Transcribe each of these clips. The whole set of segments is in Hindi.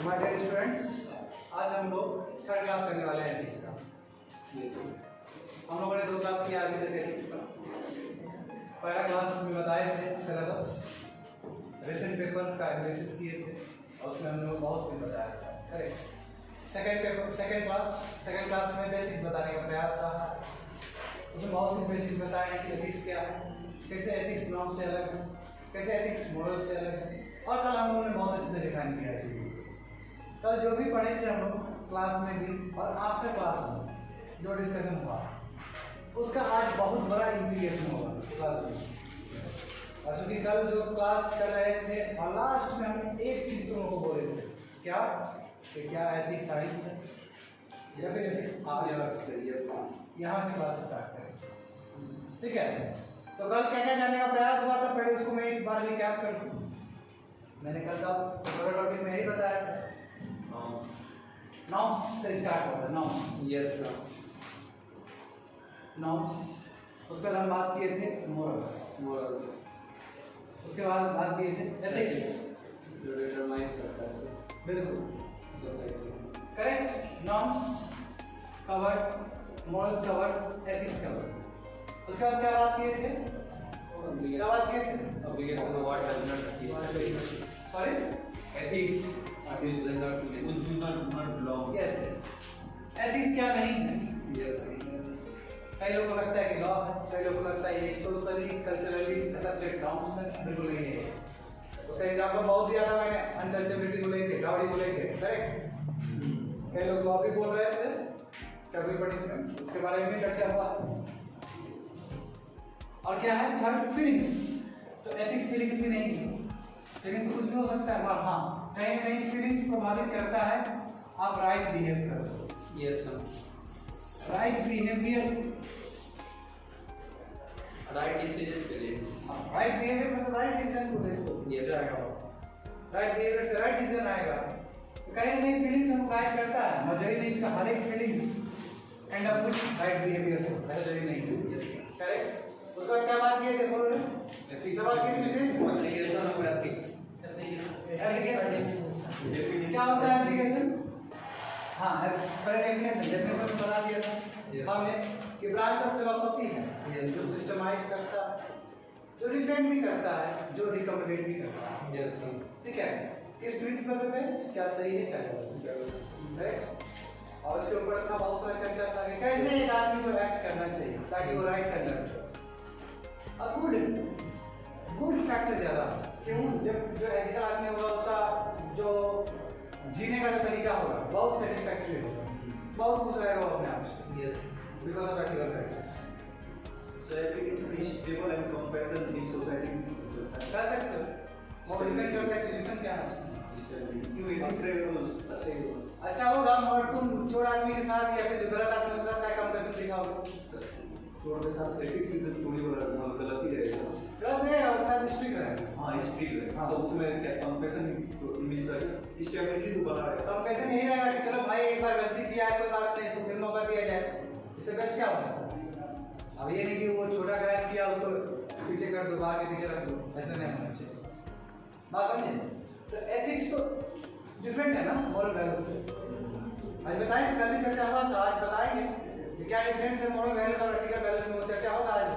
माय डियर स्टूडेंट्स, आज हम लोग थर्ड क्लास करने वाले हैं एथिक्स का। हम लोगों ने 2 क्लास किया अभी तक एथिक्स का। पहला क्लास में बताए थे सिलेबस, रिसेंट पेपर का एनालिसिस किए थे और उसमें हम लोग बहुत कुछ बताया था। करेक्ट। सेकेंड क्लास में बेसिक्स बताने का प्रयास रहा। उसमें बहुत कुछ बेसिक्स बताए कि एथिक्स क्या है, कैसे एथिक्स नॉर्म से अलग है, कैसे एथिक्स मॉडल से अलग है, और कल हम लोगों ने बहुत अच्छे से डिफाइन किया चीज़। कल जो भी पढ़े थे हम लोग क्लास में भी और आफ्टर क्लास में जो डिस्कशन हुआ उसका आज बहुत बड़ा इम्प्लीकेशन होगा क्लास में। और चूँकि कल जो क्लास कर रहे थे और लास्ट में हम एक चीज़ तुम लोगों को बोले थे, क्या कि क्या एथिक्स साइंस है या फिर एथिक्स यहाँ से क्लास स्टार्ट करें। ठीक है, तो कल क्या क्या जानने का प्रयास हुआ था, पहले उसको मैं एक बार रिकैप कर दूँ। मैंने कल का टॉपिक में यही बताया था, नॉर्म्स से स्टार्ट होता है। Norms, yes sir. नॉर्म्स, उसके बाद हम बात किए थे मोरल्स, उसके बाद बात किए थे एथिक्स, जो डिटरमाइन करता है सर। बिल्कुल society. Correct. Norms covered, morals covered, ethics covered. उसके बाद क्या बात किए थे, क्या बात किए थे? Obligation of what does not sorry, ethics does not belong. Yes ethics क्या नहीं है। Yes sir. कई लोगों को लगता है कि लॉ है, कई लोगों को लगता है ये सोशली कल्चरली एक्सेप्टेड नॉर्म्स है। बिल्कुल नहीं है। उसका एग्जांपल बहुत दिया था मैंने अनटचेबिलिटी को लेके, डाउरी को लेके। करेक्ट। कई लोग लॉ भी बोल रहे थे, कैपिटल पनिशमेंट, उसके बारे में चर्चा हुआ। और क्या है थर्ड, फीलिंग्स। तो एथिक्स फीलिंग्स भी नहीं है। फीलिंग्स तो कुछ भी हो सकता है, मगर हाँ कहीं ना कहीं फीलिंग्स प्रभावित करता है आप राइट बिहेव करो। Yes sir. Right behaviour, Right decision के लिए। राइट बिहेवियर मतलब राइट डिसीजन को देखो Yes. जाएगा। राइट बिहेवियर से राइट डिसीजन आएगा। तो कहीं ना कहीं फीलिंग्स हमको गाइड करता है। मजबूरी नहीं कि हर एक feelings and up with right behaviour को, ऐसा जरूरी नहीं है। Yes sir. करेक्ट। उसके बाद क्या बात किए थे, बोल रहे Ethics सवाल किए थे Nitesh? Application of ethics. Application क्या होता है एप्लीकेशन? हाँ, पहले डेफिनेशन में बता दिया था हमने कि ब्रांच ऑफ फिलॉसफी है जो सिस्टमाइज करता है, जो डिफेंड भी करता है, जो रिकमेंडेट भी करता है। Yes sir. ठीक है, किस प्रिंसिपल पे क्या सही है क्या गलत, करेक्ट। और उसके ऊपर था बहुत सारा चर्चा था कि कैसे एक आदमी को एक्ट करना चाहिए ताकि वो राइट करने लगे। अब गुड फैक्टर ज्यादा क्यों, जब जो एथिकल आदमी होगा उसका जो जीने का जो तरीका होगा बहुत सेटिस्फैक्टरी होगा, बहुत खुश रहेगा वो अपने आप से। Yes. Because of ethical factors. So application is stable and compassion in society. कर सकते हो, वो डिपेंड करता है सिचुएशन क्या है। क्यों ethics रहेगा तो अच्छा ही होगा। अच्छा होगा, और तुम चोर आदमी के साथ या फिर जो गलत आदमी के साथ क्या कंपैरिजन दिखाओगे? चोर के साथ ethics भी तो चोरी वाला मतलब गलत ही रहेगा। गलत है और साथ स्ट्रिक्ट रहेगा। हाँ स्ट्रिक्ट रहेगा। हाँ। तो उसमें क्या compassion मिल जाएगा, स्टेबिलिटी तो बना रहेगा। कंपैरिजन यही रहेगा कि चलो भाई एक बार गलती किया है, कोई बात नहीं, इसको फिर मौका दिया जाए। इससे बेस्ट क्या हो सकता है? अब ये नहीं कि वो छोटा क्राइम किया उसको पीछे कर दो, आगे पीछे रख दो, ऐसा नहीं होना चाहिए। बात समझे? तो एथिक्स तो डिफरेंट है ना मॉरल वैल्यूज से। आज बताएंगे, कल भी चर्चा हुआ तो आज बताएंगे कि क्या डिफरेंस है मॉरल वैल्यूज और एथिकल वैल्यूज में, वो चर्चा होगा आज।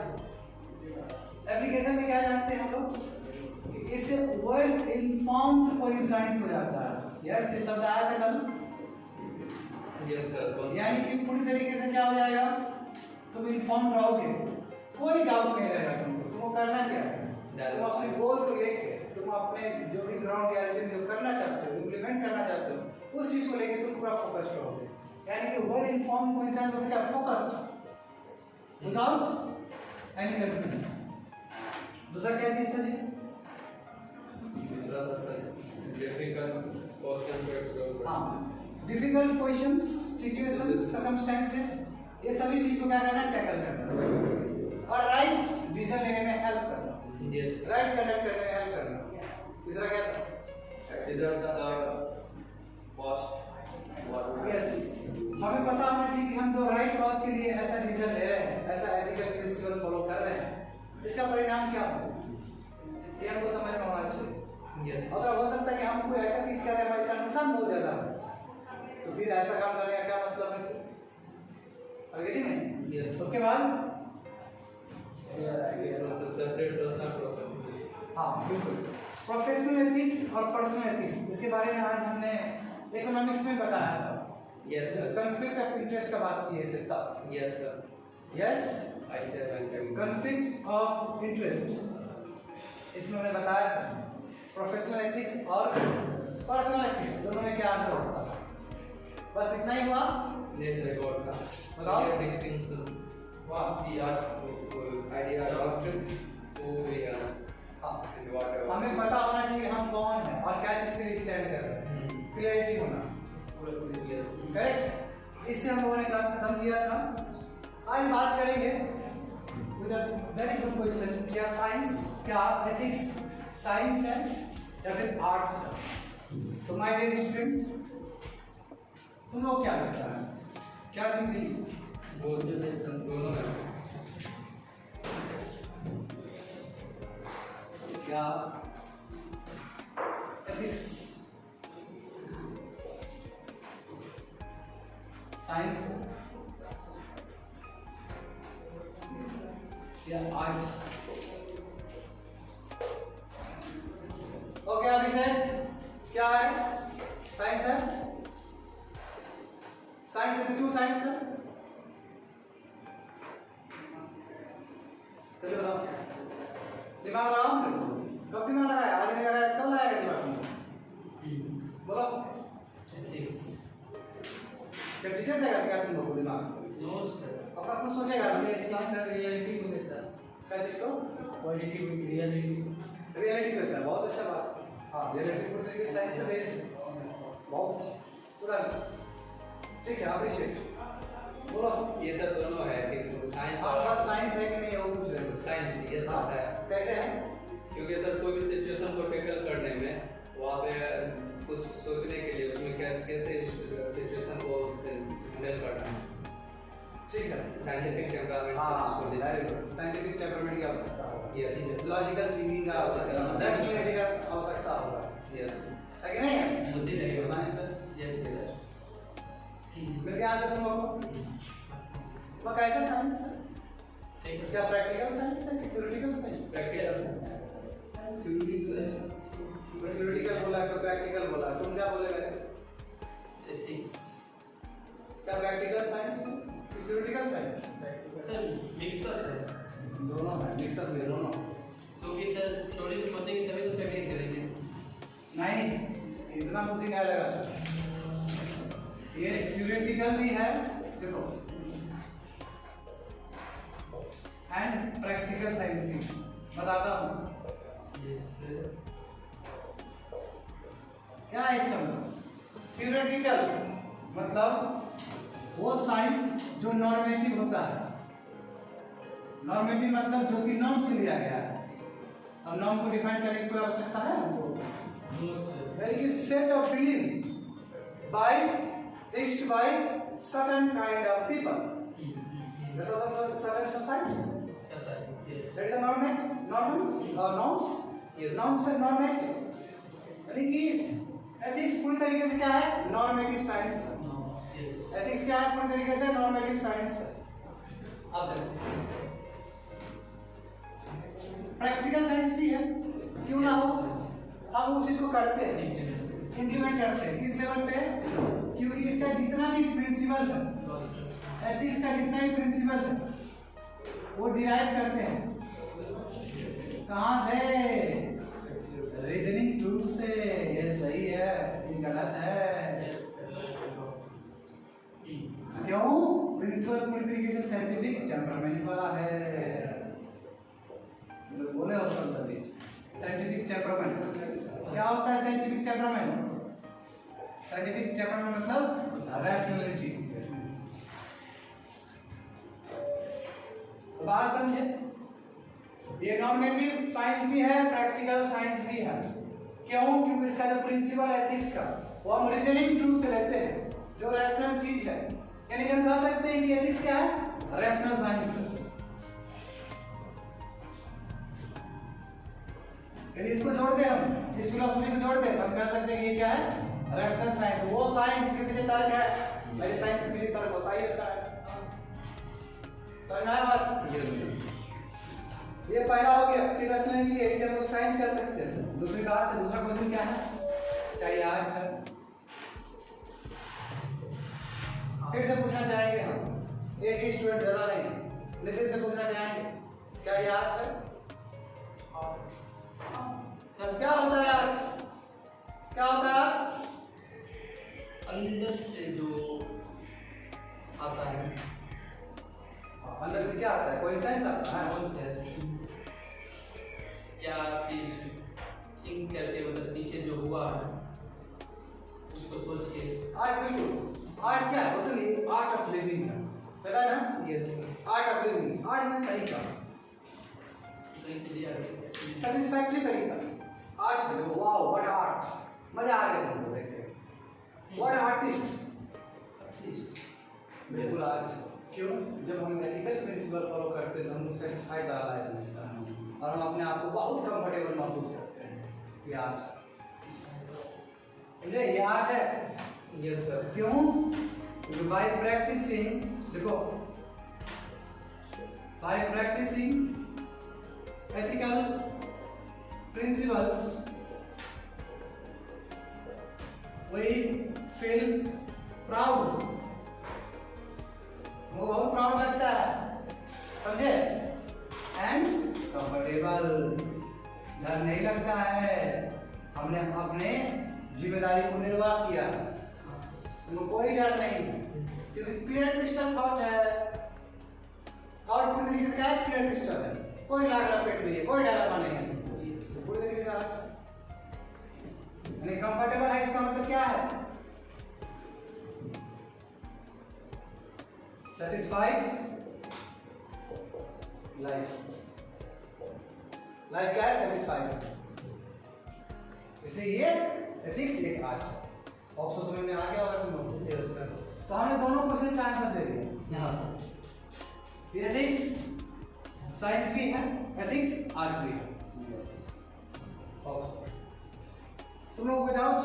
एप्लीकेशन में क्या जानते हैं हम लोग कि इससे वेल इन्फॉर्म्ड कोई साइंस हो जाता है। यस, ये शब्द आया था कल। Yes sir. यानी कि पूरी तरीके से क्या हो जाएगा, तुम इन्फॉर्म रहोगे, कोई डाउट नहीं रहेगा तुमको। तुमको करना क्या है, तुम अपने गोल को लेके, तुम अपने जो भी ग्राउंड रियलिटी में जो करना चाहते हो, इम्प्लीमेंट करना चाहते हो, उस चीज को लेके तुम पूरा फोकस्ड रहोगे। यानी कि वेल इन्फॉर्म कोई इंसान होता है क्या, फोकस्ड विदाउट एनी कंफ्यूजन। दूसरा क्या चीज था जी? दूसरा sir difficult question to explore. हाँ, डिफिकल्ट क्वेश्चंस, सिचुएशंस, सर्कमस्टेंसेस, ये सभी चीज को क्या करना है, टैकल करना और राइट डिसीजन लेने में हेल्प करना। Yes. राइट कंडक्ट करने में हेल्प करना। तीसरा क्या था? These are the Past. Yes, हमें पता होना चाहिए कि हम जो राइट कॉज के लिए ऐसा डिसीजन ले रहे हैं, ऐसा एथिकल प्रिंसिपल फॉलो कर रहे हैं, इसका परिणाम क्या होगा, ये हमको समझ में होना चाहिए। Yes. अगर हो सकता है कि हम कोई ऐसा चीज करें हमारे इसका नुकसान बहुत ज्यादा है, तो फिर ऐसा काम करने का क्या मतलब है? नहीं Yes. उसके बाद It was a separate personal property. हाँ बिल्कुल, प्रोफेशनल एथिक्स और पर्सनल एथिक्स, इसके बारे में आज हमने इकोनॉमिक्स में बताया था। Yes, sir. Conflict of interest का बात किए थे तब। Yes, sir. Yes, I said one time. Conflict of interest, इसमें हमने बताया था प्रोफेशनल एथिक्स और पर्सनल एथिक्स दोनों में क्या अंतर होता है। बस इतना ही हुआ। Yes, I got that. बताओ। Clear distinction. What we are idea adopted who we are हाँ, and whatever. हमें पता होना चाहिए हम कौन है और क्या चीज के लिए स्टैंड कर रहे हैं, क्लियरिटी होना। Yes. करेक्ट, इससे हम लोगों ने क्लास खत्म किया था। आज बात करेंगे वेरी गुड क्वेश्चन, क्या साइंस, क्या एथिक्स साइंस है या फिर आर्ट्स है? तो माय डियर स्टूडेंट्स, तुम लोग क्या लगता है क्या चीज है? Both the lessons दोनों है. क्या एथिक्स साइंस या आर्ट? ओके, अभी से क्या है? साइंस है, साइंस है, क्यों साइंस है? चलो बताओ, दिमाग लगाओ। कब दिमाग लगाया? आज नहीं लगाया, कब लगाएगा दिमाग में? बोलो। जब टीचर देगा क्या तुम लोग को दिमाग? अपना कुछ सोचेगा रियलिटी को देता है, क्या चीज को? Positive reality. रियलिटी को देता है, बहुत अच्छा बात। हाँ, रियलिटी को तरीके साइंस में भेज, बहुत अच्छा, पूरा ठीक है। अभिषेक बोलो। ये सब दोनों है कि साइंस आपके पास साइंस है कि नहीं है वो पूछ रहे हो? साइंस ये सब है। कैसे है? क्योंकि सर कोई भी सिचुएशन को टैकल करने में वहाँ पे कुछ सोचने के लिए उसमें कैसे सिचुएशन को हैंडल करना है। ठीक है, साइंटिफिक टेम्परामेंट हाँ वेरी गुड। साइंटिफिक टेम्परामेंट की आवश्यकता होगा, यस लॉजिकल थिंकिंग का आवश्यकता होगा, रैशनैलिटी का आवश्यकता होगा, यस है कि नहीं है? बुद्धि लगेगा। साइंस है, यस मिल गया आंसर तुम लोगों को? वो कैसा साइंस है? क्या प्रैक्टिकल साइंस है कि थ्योरेटिकल साइंस? प्रैक्टिकल साइंस कोई थ्योरेटिकल बोला, कोई प्रैक्टिकल बोला, तुम क्या बोलेगा? एथिक्स क्या प्रैक्टिकल साइंस है कि थ्योरेटिकल साइंस? सर मिक्सअप है, दोनों है, मिक्सअप में दोनों। तो कि सर थोड़ी सी सोचेंगे तभी तो प्रैक्टिस करेंगे। नहीं, इतना बुद्धि नहीं लगा, ये थ्योरेटिकल भी है देखो एंड प्रैक्टिकल साइंस भी। बताता हूँ क्या है इसका मतलब। थ्योरेटिकल मतलब वो साइंस जो नॉर्मेटिव होता है। नॉर्मेटिव मतलब जो कि नॉर्म से लिया गया है। अब नॉर्म को डिफाइन करने की कोई आवश्यकता है हमको? There is set of belief by fixed by certain kind of people. This is a certain society. There is a norms, Yes. norms and normative. यानी कि ethics पूरी तरीके से क्या है? Normative science. Ethics क्या है? पूरी तरीके से normative science. अब देखो, practical science भी है, क्यों ना हो? हम उस चीज को करते हैं, इम्प्लीमेंट करते हैं। किस लेवल पे? क्योंकि इसका जितना भी प्रिंसिपल है, एथिक्स का जितना भी प्रिंसिपल है, वो डिराइव करते हैं कहाँ से? रीजनिंग टूल से। ये सही है, ये गलत है, क्यों? प्रिंसिपल पूरी तरीके से साइंटिफिक टेम्परामेंट वाला है। तो बोले हो तभी साइंटिफिक टेम्परामेंट क्या होता है? साइंटिफिक टेम्परामेंट, साइंटिफिक टेम्परामेंट मतलब रैशनैलिटी। बात समझे? ये नॉर्मेटिव साइंस भी है, प्रैक्टिकल साइंस भी है। क्यों? क्योंकि इसका जो प्रिंसिपल एथिक्स का वो हम रीजनिंग ट्रूथ से लेते हैं, जो रैशनल चीज है। यानी हम कह सकते हैं कि एथिक्स क्या है? Rational science. यदि इसको जोड़ दें हम, इस फिलोसफी को जोड़ दें, हम कह सकते हैं कि ये क्या है, रैशनल साइंस। वो साइंस जिसके पीछे तर्क है, मेरे साइंस के पीछे तर्क होता ही होता है। समझ में आया बात? ये पहला हो गया कि रैशनैलिटी है, इससे हम लोग साइंस कह सकते हैं। दूसरी बात, दूसरा क्वेश्चन क्या है, क्या ये आर्ट है? फिर से पूछना चाहेंगे हम, एक ही स्टूडेंट ज्यादा नहीं, नितिन से पूछना चाहेंगे, क्या ये आर्ट है? क्या होता है आर्ट? क्या होता है आर्ट? अंदर से जो आता है, अंदर से क्या आता है? कोई साइंस आता है? या फिर थिंक करके, मतलब पीछे जो हुआ है उसको सोच के। आर्ट बिल्कुल, आर्ट क्या है? बताइए, आर्ट ऑफ लिविंग है, पता है ना? Yes, art of living, art में तरीका, सेटिस्फैक्टरी तरीका, आर्ट है। वाओ, व्हाट आर्ट, मजा आ गया तुमको देख के। व्हाट आर्टिस्ट, बिल्कुल आर्ट। क्यों? जब हम एथिकल प्रिंसिपल फॉलो करते हैं तो हमको सेटिस्फाइड वाला मिलता है और हम अपने आप को बहुत कंफर्टेबल महसूस करते हैं। ये आर्ट है, ये आर्ट है। Yes sir. क्यों? बाय प्रैक्टिसिंग, देखो, by practicing ethical principles we feel proud, वो बहुत प्राउड लगता है, समझे? एंड कंफर्टेबल, डर नहीं लगता है, हमने अपने जिम्मेदारी को निर्वाह किया, उनको कोई डर नहीं, क्योंकि क्लियर क्रिस्टल थॉट है। और पूरी तरीके से क्या है? क्लियर क्रिस्टल है, कोई लाग लपेट नहीं है, कोई डरावा नहीं है, पूरी तरीके से यानी कंफर्टेबल है। इसका मतलब क्या है? सेटिस्फाइड लाइफ, लाइफ क्या है? सेटिस्फाइड। इसलिए ये एथिक्स एक आर्ट है। ऑप्शन समझ में आ गया होगा तुम लोग? तो हमने दोनों क्वेश्चन का आंसर दे दिया यहाँ। एथिक्स साइंस भी है, एथिक्स आर्ट भी है। तुम लोगों को डाउट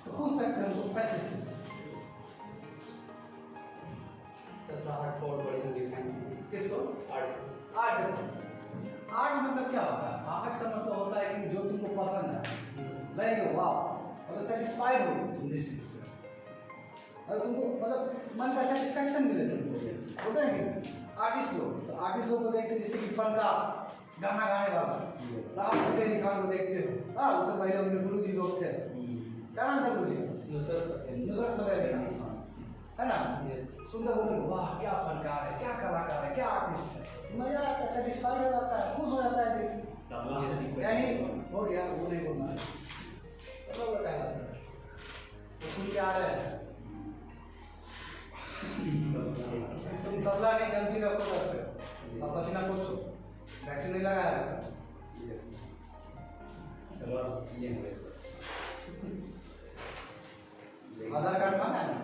तो पूछ सकते हैं अच्छे से। आर्ट फॉर बड़ी तो डिफाइन किसको? आर्ट। आर्ट, आर्ट मतलब क्या होता है? आर्ट का मतलब होता है कि जो तुमको पसंद है, लाइक वाओ, मतलब सेटिस्फाइड हो तुम जिस चीज से, और तुमको मतलब मन का सेटिस्फैक्शन मिले तुमको, होता है कि आर्टिस्ट लोग, तो आर्टिस्ट लोग को देखते हैं जैसे कि फनकार, गाना गाने वाला राहत फतेह अली खान को देखते हो। हाँ, उससे पहले उनके गुरु जी लोग थे, क्या नाम था गुरु जी? नुसरत फतेह अली खान, है ना? सुंदर बोलते वाह क्या फनकार है, क्या कलाकार है, क्या आर्टिस्ट है, मजा आता है, सेटिस्फाइड हो जाता है, खुश हो जाता है देख। यानी हो गया, वो नहीं बोलना है, तो बता है वो सुन के आ रहे हैं। तुम तबला नहीं गमची रखो करते हो, अब पसीना पोछो, वैक्सीन नहीं लगाया है? आधार कार्ड मांगा है ना?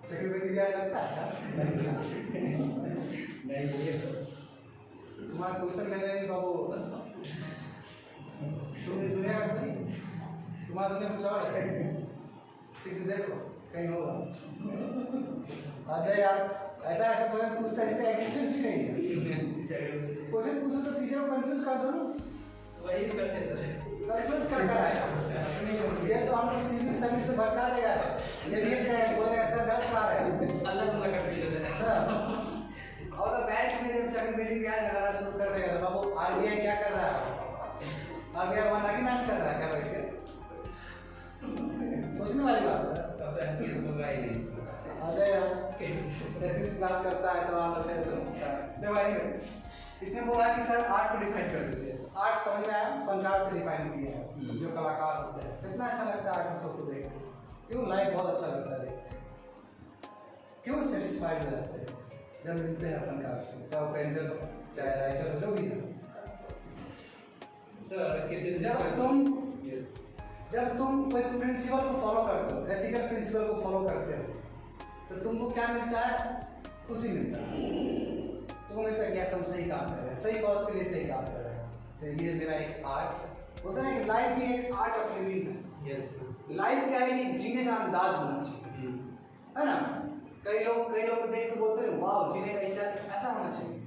सेक्रेटरी क्या लगता है? नहीं, तुम्हारा क्वेश्चन लेने नहीं बाबू, तुम इस दुनिया का नहीं, तुम्हारा दुनिया कुछ और है, ठीक से देखो कहीं होगा। अरे यार, ऐसा ऐसा क्वेश्चन पूछता है जिसका एग्जिस्टेंस ही नहीं है। क्वेश्चन पूछो तो टीचर को कंफ्यूज कर दो ना, वही करते सर, कंफ्यूज कर कर आएगा। ये तो हम सिविल सर्विस से भटका देगा, ये नीट का बोलेगा सर गलत आ रहा है, अलग अलग कंफ्यूजन है। और तो बैंक में जब चक्रवृद्धि ब्याज लगाना शुरू कर देगा तो बाबू आरबीआई क्या कर रहा है? आरबीआई वहां नाकी नाच कर रहा है क्या बैठ के? सोचने वाली बात है। तब तो एमपीएस होगा ही नहीं। अरे यार, कैसे क्लास करता है सवाल से समझता है। देखो भाई, इसने बोला कि सर आर्ट को डिफाइन कर दीजिए। आर्ट समझ में आया? फनकार से डिफाइन किया है, जो कलाकार होते हैं। कितना अच्छा लगता है आर्टिस्ट को देख के, क्यों? लाइफ बहुत अच्छा लगता है देख के, क्यों? सेटिस्फाइड हो जाते हैं जब मिलते हैं फनकार से, चाहे पेंटर हो, चाहे राइटर हो, जो भी है। सर किसी जब तुम कोई प्रिंसिपल को फॉलो करते हो, एथिकल प्रिंसिपल को फॉलो करते हो, तो तुमको क्या मिलता है? खुशी मिलता है। तो तो मिलता है कि यस हम सही काम कर रहे हैं, सही कॉज के लिए सही काम कर रहे हैं। तो ये मेरा एक आर्ट होता है ना कि लाइफ भी एक आर्ट ऑफ लिविंग है। यस लाइफ क्या है कि जीने का अंदाज होना चाहिए, है ना। कई लोग को देख के बोलते हैं वाह जीने का स्टाइल ऐसा होना चाहिए।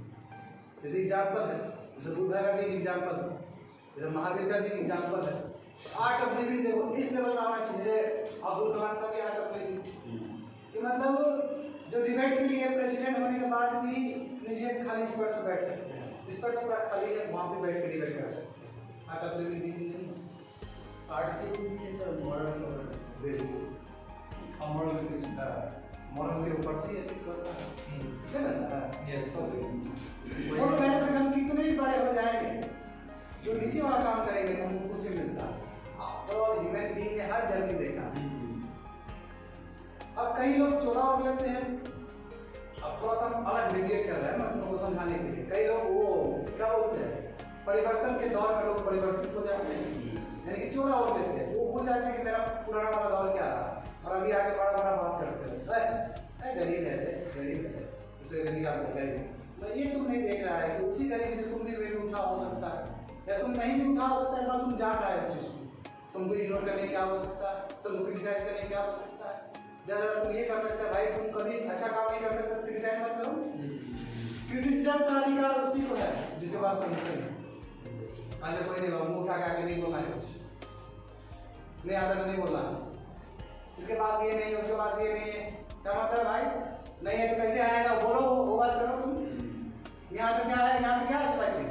जैसे एग्जाम्पल है, जैसे बुद्धा का भी एक एग्जाम्पल है, जैसे महावीर का भी एक एग्जाम्पल है। आर्ट ऑफ लिविंग देखो इस लेवल का होना चाहिए। जैसे अब्दुल कलाम का भी आर्ट ऑफ लिविंग कि मतलब जो डिबेट के लिए प्रेसिडेंट होने के बाद भी नीचे खाली स्पर्श पर बैठ सकते हैं, स्पर्श पूरा खाली है, वहाँ पे बैठ के डिबेट कर सकते हैं। आर्ट ऑफ लिविंग आर्ट के पीछे तो मॉरल बिल्कुल मॉरल के पीछे मॉरल के ऊपर से एथिक्स होता है, है ना। यस और मैंने से हम कितने भी बड़े हो जाएंगे, जो नीचे वाला काम करेंगे हमको खुशी मिलता है। आफ्टर ऑल ह्यूमन बीइंग ने हर जर्नी देखा। अब कई लोग चोला उठ लेते हैं, अब थोड़ा सा हम अलग डेविएट कर रहे हैं मतलब को समझाने के लिए। कई लोग वो क्या बोलते हैं परिवर्तन के दौर में लोग परिवर्तित हो जाते हैं, यानी कि चोला उठ लेते हैं, वो भूल जाते हैं कि मेरा पुराना वाला दौर क्या रहा और अभी आगे बड़ा बात करते हैं। गरीब है उसे गरीब आप गरीब, ये तुम नहीं देख रहा है कि उसी गरीबी से तुम भी वेट उठा हो सकता है, या तुम नहीं भी उठा हो सकता है, तुम जान रहा है उस चीज को। तुमको इग्नोर करने की आवश्यकता है, तुमको क्रिटिसाइज करने की आवश्यकता है। ज़्यादा तुम ये कर सकते हैं भाई, तुम कभी अच्छा काम नहीं कर सकते तो क्रिटिसाइज मत करो। क्रिटिसिज्म का अधिकार उसी को है जिसके पास सॉल्यूशन है। आज कोई नहीं मुंह उठा के आगे नहीं बोलना है, कुछ नहीं आता तो नहीं बोलना, इसके पास ये नहीं है उसके पास ये नहीं है, क्या मतलब भाई नहीं है तो कैसे आएगा, बोलो वो बात करो तुम। यहाँ तो क्या है, यहाँ पे क्या है सोसाइटी,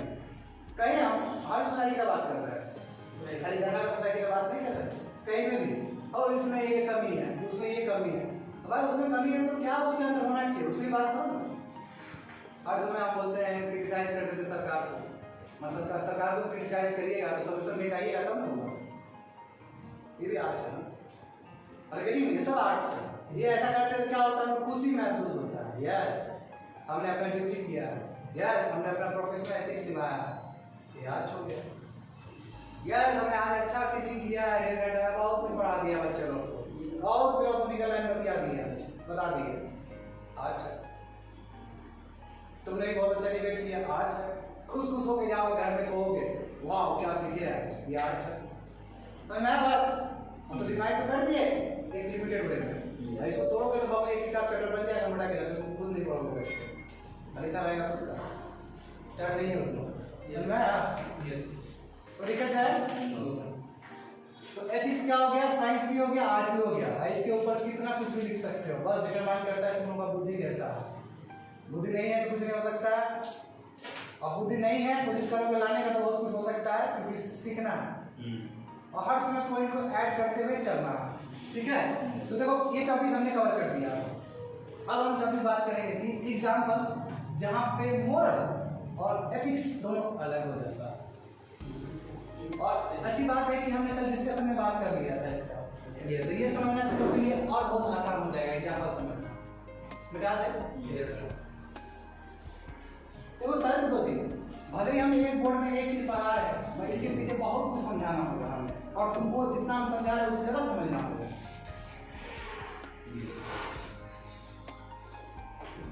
कहीं हम हर सोसाइटी का बात कर रहे हैं, खाली गंगा सोसाइटी का बात नहीं कर रहे, कहीं में भी। और इसमें ये कमी है, उसमें ये कमी है, भाई उसमें कमी है तो क्या उसके अंदर होना चाहिए उसकी बात करो ना। हर समय आप बोलते हैं क्रिटिसाइज करते थे सरकार को, मतलब सरकार को क्रिटिसाइज करिएगा तो सोल्यूशन लेकर आइएगा तब ना होगा। ये भी आर्ट है ना, और ये सब आर्ट्स है। ये ऐसा करते तो क्या होता है, खुशी महसूस होता है, यस हमने अपना ड्यूटी किया, यस हमने अपना प्रोफेशनल एथिक्स निभाया, ये आर्ट हो गया। यस हमने आज अच्छा टीचिंग किया है, 1.5 घंटा में बहुत कुछ पढ़ा दिया बच्चों लोग को, बहुत फिलोसॉफिकल लाइन बता दिए, आर्ट है। तुमने बहुत अच्छा डिबेट किया, आर्ट है। खुश होके जाओ घर में सोओगे, वाह क्या सीखे है, ये आर्ट है। तो मैं बात हम तो डिफाइन तो कर दिए एक लिमिटेड वे में, इसको तोड़ोगे तो बाबा एक किताब चैप्टर बन जाएगा मोटा के, तुम खुद नहीं पढ़ोगे लिखा रहेगा खुद का चैप्टर नहीं होगा। तो लिखा जाए तो एथिक्स क्या हो गया, साइंस भी हो गया, आर्ट भी हो गया। इसके ऊपर कितना कुछ भी लिख सकते हो, बस डिटरमाइन करता है तुम लोगों का बुद्धि कैसा है। बुद्धि नहीं है तो कुछ नहीं हो सकता है, और बुद्धि नहीं है कोशिश करोगे लाने का तो बहुत कुछ हो सकता है, क्योंकि सीखना है और हर समय पॉइंट को ऐड करते हुए चलना है। ठीक है, तो देखो ये टॉपिक हमने कवर कर दिया। अब हम टॉपिक बात करेंगे कि एग्जाम्पल जहाँ पे मोरल और एथिक्स दोनों अलग हो जाता है। और अच्छी बात है कि हमने कल डिस्कशन में बात कर लिया था इसका, तो ये समझना तो के लिए और बहुत आसान हो जाएगा एग्जाम्पल समझना। मिटा दे देखो तर्क दो दिन, भले ही हम एक बोर्ड में एक चीज पढ़ा रहे हैं, मैं इसके पीछे बहुत कुछ समझाना होगा हमें, और तुमको जितना हम समझा रहे हैं उससे ज़्यादा समझना होगा,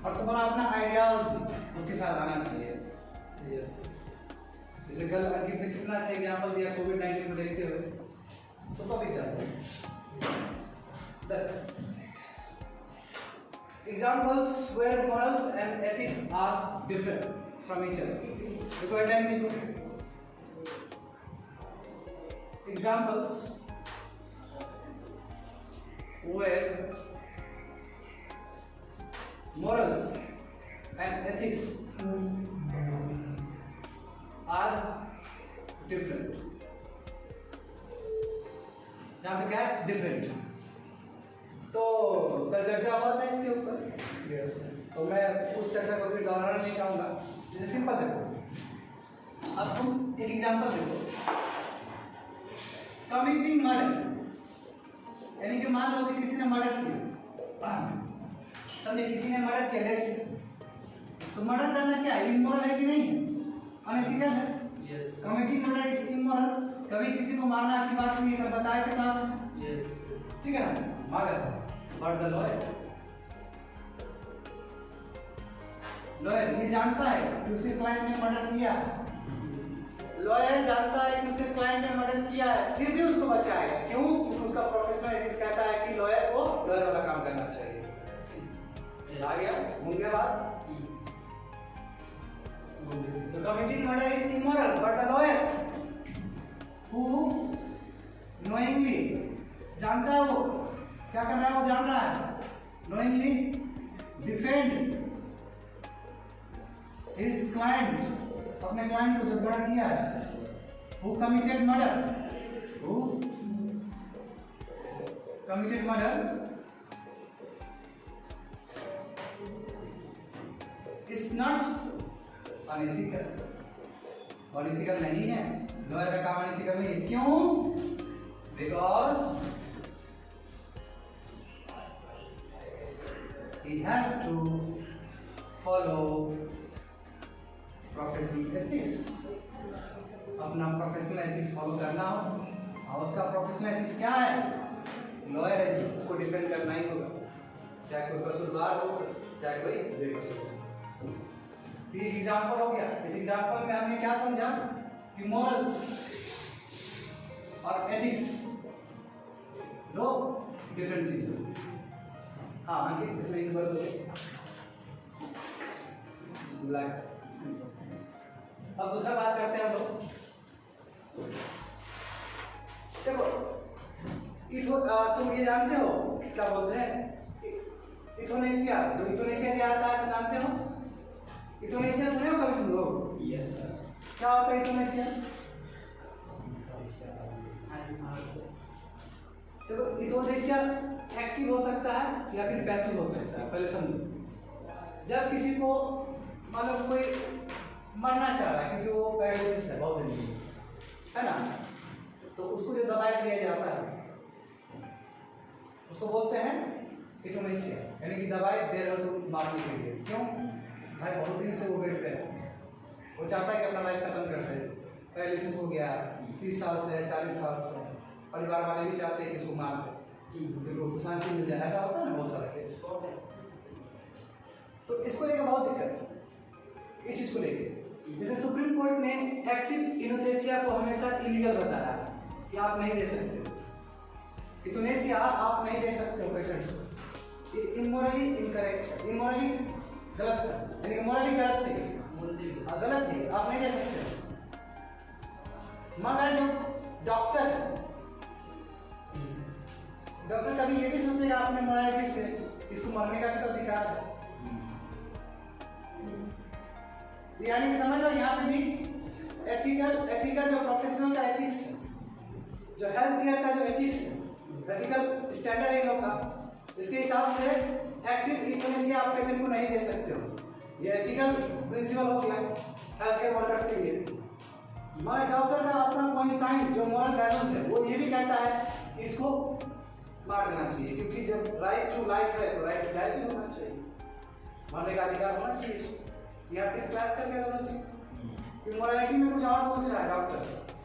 और तुम्हारा अपना आइडियाज भी उसके साथ आना चाहिए। जैसे कल अंकित ने कितना अच्छा एग्जाम्पल दिया कोविड-19 को देखते हुए, सो topic examples where morals and ethics are different from each other. Because examples where morals and ethics are different. यहाँ पे क्या है डिफरेंट, तो कल चर्चा हुआ था इसके ऊपर। तो मैं उस चर्चा को फिर दोहराना नहीं चाहूँगा। जैसे सिंपल देखो, अब तुम एक एग्जांपल देखो, कमिटिंग मर्डर, यानी कि मान लो कि किसी ने मर्डर किया, समझे किसी ने मर्डर किया, लेट्स तो मर्डर करना क्या है, इमोरल है कि नहीं है, अनएथिकल है। Committing murder is immoral. कभी किसी को मारना अच्छी बात नहीं है, बताया था क्लास में, ठीक है ना, murder but the law lawyer ये जानता है कि उसके क्लाइंट ने मर्डर किया है, लॉयर जानता है कि उसके क्लाइंट ने मर्डर किया है, फिर भी उसको बचाएगा। क्यों? क्योंकि उसका प्रोफेशनल एथिक्स कहता है कि लॉयर को लॉयर वाला काम करना चाहिए। आ गया मुझे बात। तो committing murder is immoral, but the lawyer who knowingly जानता है वो क्या कर रहा है, वो जान रहा है, knowingly defend his client, अपने क्लाइंट को जो मर्डर किया है, who committed murder is not unethical. Unethical नहीं है, लॉयर का काम अनएथिकल नहीं है। क्यों? Because he has to follow professional ethics। अपना प्रोफेशनल एथिक्स फॉलो करना हो, और उसका प्रोफेशनल एथिक्स क्या है? लॉयर है जी, उसको डिफेंड करना ही होगा, चाहे कोई कसूरवार हो चाहे कोई बेकसूर हो। ये एग्जाम्पल हो गया। इस एग्जाम्पल में हमने क्या समझा कि मॉरल्स और एथिक्स दो डिफरेंट चीजें। हाँ अंकित इसमें एक बार ब्लैक। अब दूसरा बात करते हैं हम लोग। देखो तुम ये जानते हो क्या बोलते हैं इथोनेशिया, जो इथोनेशिया दिया आता है जानते हो? इथोनेशिया सुने हो कभी तुम लोग? Yes sir. क्या होता है इथोनेशिया? देखो इथोनेशिया एक्टिव हो सकता है या फिर पैसिव हो सकता है। पहले समझो, जब किसी को मतलब कोई मरना चाह रहा है क्योंकि वो पैरालिसिस है बहुत दिन से, है ना, तो उसको जो दवाई दिया जाता है उसको बोलते हैं इथोनेशिया, यानी कि दवाई दे रहे हो तुम मारने के लिए। क्यों भाई? बहुत दिन से वो बेड पे है, वो चाहता है कि अपना लाइफ खत्म कर दे, पैरालिसिस हो गया 30 साल से 40 साल से, परिवार वाले भी चाहते हैं कि इसको मार दे, बिल्कुल शांति मिल जाए। ऐसा होता है ना बहुत सारा केस। तो इसको लेकर बहुत दिक्कत है, इस चीज को लेकर। जैसे सुप्रीम कोर्ट ने एक्टिव इथोनेशिया को हमेशा इलीगल बताया कि आप नहीं दे सकते इथोनेशिया, आप नहीं दे सकते हो पेशेंट्स को। ये इमोरली इनकरेक्ट है, इमोरली गलत है, यानी मोरली गलत है, गलत है, आप नहीं दे सकते। मगर जो डॉक्टर कभी ये भी सोचेगा अपने मोरालिटी से इसको मरने का भी तो अधिकार है। यानी कि समझ लो यहाँ पे भी एथिकल जो प्रोफेशनल का एथिक्स है, जो हेल्थ केयर का जो एथिक्स है, एथिकल स्टैंडर्ड है इन लोग का, इसके हिसाब से एक्टिव इथोनेशिया आप पेशेंट को नहीं दे सकते हो। ये एथिकल प्रिंसिपल हो गया हेल्थ केयर वर्कर्स के लिए। मगर डॉक्टर का अपना कोई साइंस जो मॉरल वैल्यूज है वो ये भी कहता है कि इसको मार देना चाहिए, क्योंकि जब राइट टू लाइफ है तो राइट टू लाइफ भी होना चाहिए, मरने का अधिकार होना चाहिए इसको। यहाँ पे क्लास करके होना चाहिए कि मोरालिटी में कुछ और सोच रहा है डॉक्टर,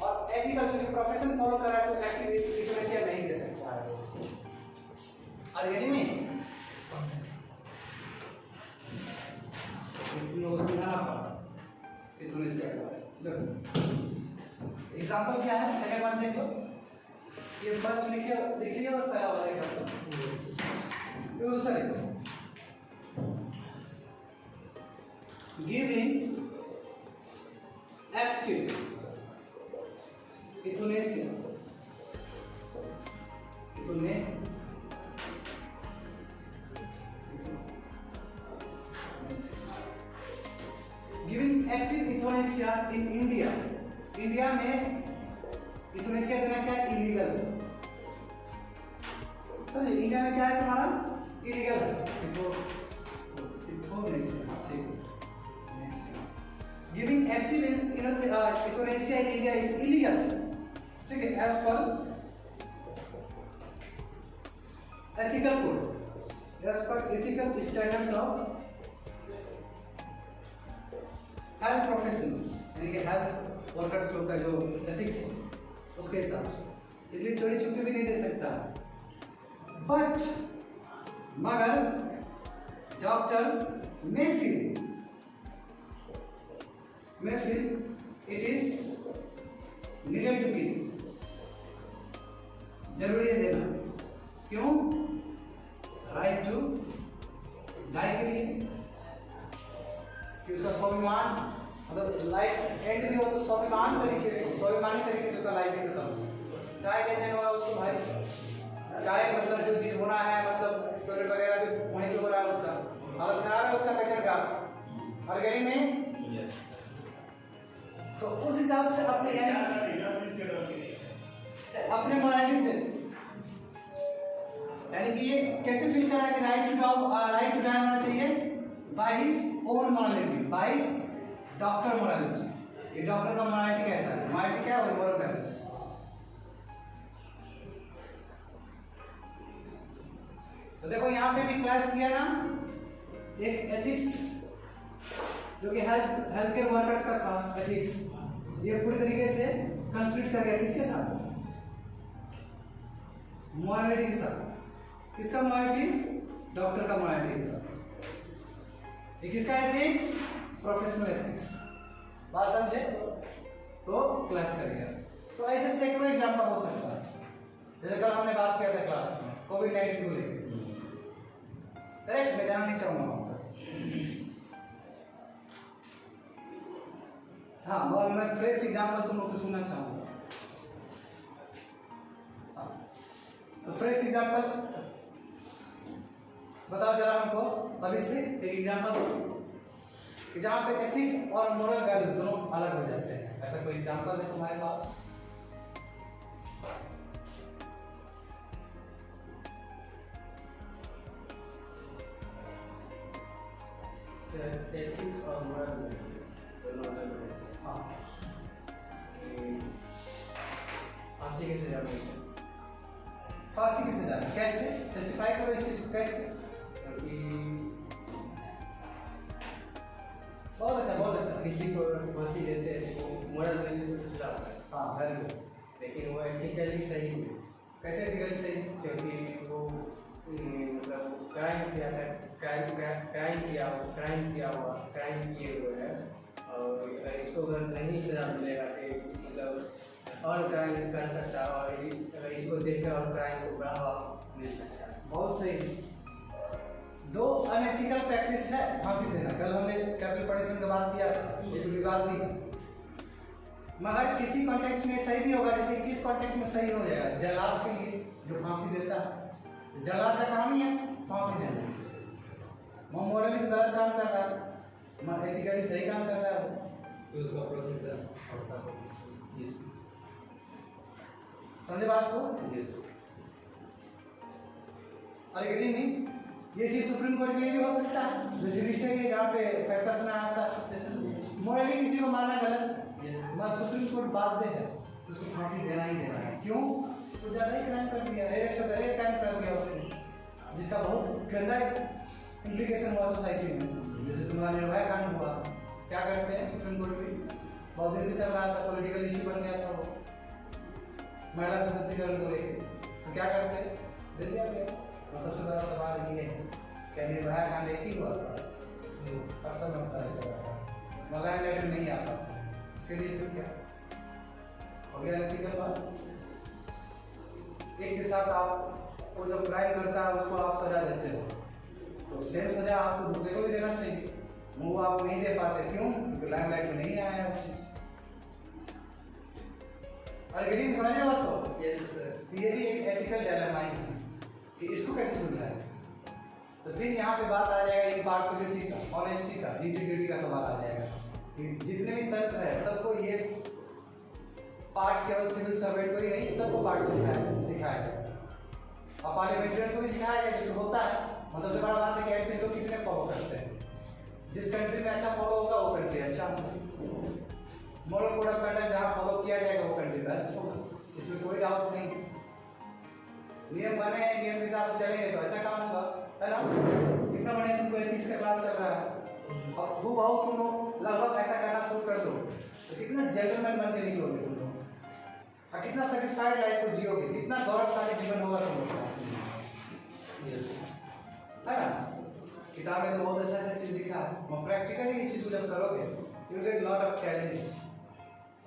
और एथिकल जो प्रोफेशन फॉलो कर रहा है तो एक्टिव इथोनेशिया नहीं दे सकता है उसको। और यदि में एग्जाम्पल क्या है? सेकंड वन देखो, ये फर्स्ट लिख लिया और पहला वाला एग्जाम्पल दूसरा देखो। Giving active euthanasia, giving active euthanasia in India. India में इथोनेशिया देना क्या है? इलीगल। समझे? इंडिया में क्या है तुम्हारा? इलीगल है। Giving active euthanasia in India is illegal. ठीक है, as per ethical code, as per ethical standards of health professionals, यानी कि हेल्थ वर्कर्स लोग का जो एथिक्स है उसके हिसाब से, इसलिए चोरी छुपे भी नहीं दे सकता। बट मगर डॉक्टर may feel में फिर it is needed to give, जरूरी है देना। क्यों? राइट टू डाई के लिए, कि उसका स्वाभिमान, मतलब लाइफ एंड भी हो तो स्वाभिमान तरीके से, स्वाभिमानी तरीके से उसका लाइफ एंड खत्म हो। क्या टेंशन होगा उसको भाई, चाहे मतलब जो चीज होना है, मतलब टॉयलेट वगैरह भी वहीं पे हो रहा है, उसका हालत खराब है उसका पेशेंट का, और गरीब नहीं। तो उस हिसाब से अपने अपने मोरालिटी से, यानी कि ये कैसे फील करा कि राइट टू डाई होना चाहिए by his own morality, by doctor morality. ये डॉक्टर का मोरालिटी कहता है, मोरालिटी क्या है? Moral values. तो देखो यहाँ पे भी क्लास किया ना, एक एथिक्स जो कि हेल्थ केयर वर्कर्स का था, एथिक्स, ये पूरी तरीके से कंफ्लिक्ट कर गया किसके साथ? मोरालिटी के साथ। किसका मोरालिटी? डॉक्टर का मोरालिटी के साथ। ये किसका एथिक्स? Professional ethics. बात समझे? तो क्लास कर गया। तो ऐसे सैकड़ों एग्जाम्पल हो सकता है, जैसे कल हमने बात किया था क्लास में कोविड-19 को लेकर। करेक्ट? मैं जाना नहीं चाहूंगा। हाँ, और मैं फ्रेश एग्जाम्पल तुम लोग से सुनना चाहूंगा। तो फ्रेश एग्जाम्पल बताओ जरा हमको अभी से एक एग्जाम्पल कि जहाँ पे एथिक्स और मोरल वैल्यूज दोनों अलग हो जाते हैं। ऐसा कोई एग्जाम्पल है तुम्हारे पास? एथिक्स और मोरल दोनों अलग है। हाँ, फांसी की सजा मिलती है। फांसी की सजा कैसे? जस्टिफाई करो इस चीज को कैसे? क्योंकि बहुत अच्छा। किसी को फांसी देते हैं तो मोरल वैल्यू के खिलाफ है। हाँ, वेरी गुड। लेकिन वो एथिकली सही है, कैसे एथिकली सही? क्योंकि वो मतलब क्राइम किया है, क्राइम किए हुए हैं, और इसको अगर नहीं सजा मिलेगा तो मतलब और क्राइम कर सकता है, और अगर इसको देखकर और क्राइम को बढ़ावा मिल सकता है। बहुत सही। दो अनएथिकल प्रैक्टिस है फांसी देना। कल हमने कैपिटल पनिशमेंट की बात किया, ये तो विवाद भी, मगर किसी कॉन्टेक्स्ट में सही भी होगा। जैसे किस कॉन्टेक्स्ट में सही हो जाएगा? जलाद के लिए जो फांसी देता है, जलाद का काम ही है फांसी देना। वो मोरली तो गलत काम कर रहा है, एथिकली सही काम कर रहा है वो। उसका प्रोफेसर समझे बात को? और नहीं, ये चीज सुप्रीम कोर्ट के लिए भी हो सकता है, जो जुडिशियरी है जहाँ पे फैसला सुना आता है। मोरली किसी को मारना गलत, मगर सुप्रीम कोर्ट बाध्य है उसको फांसी देना ही देना है। क्यों? तो ज्यादा ही क्राइम कर दिया, रेस्ट कर दिया, क्राइम कर दिया उसने, जिसका बहुत गंदा इम्प्लीकेशन हुआ सोसाइटी में। जैसे तुम्हारा निर्भया कांड हुआ, क्या करते हैं सुप्रीम कोर्ट भी बहुत दिन से चल रहा था, पॉलिटिकल इश्यू बन गया था वो, महिला सशक्तिकरण को लेकर। तो क्या करते हैं? दे दिया गया। और सबसे बड़ा सवाल ये है क्या निर्भया कांड एक ही हुआ था? अक्सर में होता है ऐसा, मगर लेटर नहीं आता, इसके लिए फिर क्या हो गया? नतीजा बात, एक के साथ आप वो जो क्राइम करता है उसको आप सजा देते हो, तो सेम सजा आपको दूसरे को भी देना चाहिए। वो आप नहीं दे पाते, क्यों? क्योंकि लाइमलाइट में नहीं आया है वो चीज। अरे गिरी समझ रहे हो बात को? Yes sir. ये भी एक एथिकल डायलेमा ही है कि इसको कैसे सुलझाएं। तो फिर यहाँ पे बात आ जाएगा इम्पार्शियलिटी का, ऑनेस्टी का, इंटीग्रिटी का सवाल आ जाएगा कि जितने भी तंत्र है सबको ये पार्ट केवल सिविल सर्वेंट को ही नहीं, सबको पार्ट सिखाया गया। और पार्लियामेंटेरियन को भी सिखाया गया, जो होता है। और सबसे बड़ा बात है कि एटलीस्ट लोग कितने फॉलो करते हैं। जिस कंट्री में अच्छा फॉलो होगा वो कंट्री अच्छा होगा। मॉरल कोड ऑफ कंडक्ट जहाँ फॉलो किया जाएगा वो कंट्री बेस्ट होगा, इसमें कोई डाउट नहीं। नियम बने हैं, नियम के हिसाब से चलेंगे तो अच्छा काम होगा, है ना? कितना बढ़िया तुमको एथिक्स का क्लास चल रहा है, और वो भाव तुम लोग लगभग ऐसा करना शुरू कर दो तो कितना जेंटलमैन बन के निकलोगे तुम लोग, और कितना सेटिस्फाइड लाइफ को जियोगे, कितना गौरवशाली जीवन होगा तुम लोग का, है ना? किताब में तो बहुत अच्छा चीज लिखा है, प्रैक्टिकली इस चीज को जब करोगे you get lot of challenges,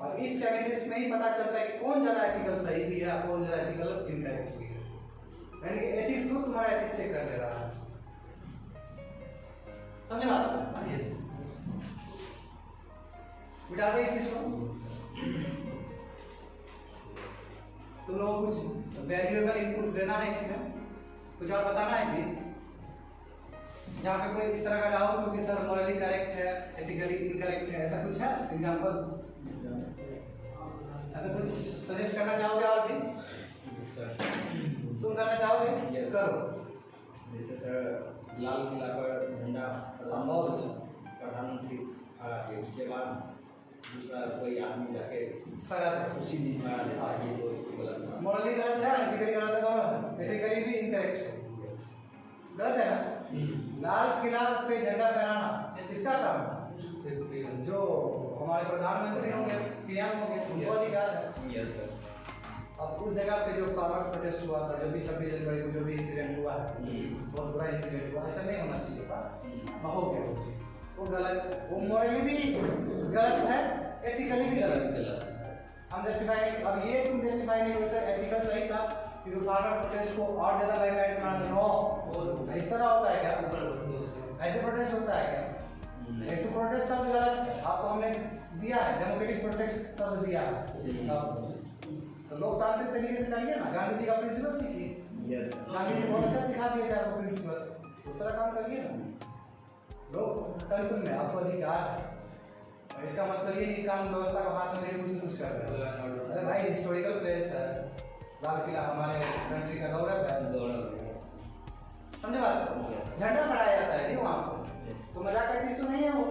और इस चैलेंजेस में ही पता चलता है कि कौन ज़्यादा एथिकल सही भी है, कौन ज़्यादा एथिकल इनकरेक्ट भी है। यानी कि एथिक्स खुद तुम्हारा एथिक्स चेक कर ले रहा है। समझे बात? यस। मिटा दे इस चीज को। तुम लोगों को कुछ वैल्यूएबल इनपुट्स देना है इसमें, कुछ और बताना है कि जहाँ पे कोई इस तरह का डाउट हो कि सर मॉरली करेक्ट है, एथिकली इनकरेक्ट है, ऐसा कुछ है एग्जांपल, ऐसा कुछ सजेस्ट करना चाहोगे? और भी तुम करना चाहोगे? Yes. करो। जैसे सर लाल किला पर झंडा बहुत अच्छा। प्रधानमंत्री खड़ा थे, उसके बाद दूसरा कोई आदमी जाके सर उसी दिन खड़ा था, ये तो गलत था। मॉरली गलत है, एथिकली गलत है, दोनों एथिकली भी इनकरेक्ट है, गलत है ना? लाल किला पे झंडा फहराना किसका काम है? जो हमारे प्रधानमंत्री होंगे, पीएम होंगे, उनको अधिकार है। Yes sir. अब उस जगह पे जो फार्मर्स प्रोटेस्ट हुआ था, जो भी 26 जनवरी को जो भी इंसिडेंट हुआ है, बहुत बुरा इंसिडेंट हुआ, ऐसा नहीं होना चाहिए था, हो गया वो चीज, वो गलत, वो मॉरली भी गलत है, एथिकली भी गलत है। हम जस्टिफाई नहीं, अब ये तुम जस्टिफाई नहीं कर सकते एथिकल सही था क्योंकि फार्मर प्रोटेस्ट को और ज्यादा लाइमलाइट में आना, नो, इस तरह होता है क्या? ऐसे प्रोटेस्ट होता है क्या? एक तो प्रोटेस्ट शब्द गलत है, आपको हमने दिया है, डेमोक्रेटिक प्रोटेस्ट शब्द दिया है, तो लोकतांत्रिक तरीके से करिए ना, गांधी जी का प्रिंसिपल सीखिए। यस। गांधी जी बहुत अच्छा सिखा दिए थे आपको प्रिंसिपल, उस तरह काम करिए ना। लोकतंत्र में आपको अधिकार है, इसका मतलब ये नहीं कानून व्यवस्था को हाथ में लेके कुछ कर रहे हैं। अरे भाई हिस्टोरिकल प्लेस है, लाल किला हमारे कंट्री का गौरव है, समझे बात? झंडा फहराया जाता है जी वहाँ पर, तो मजाक का चीज तो नहीं है वो,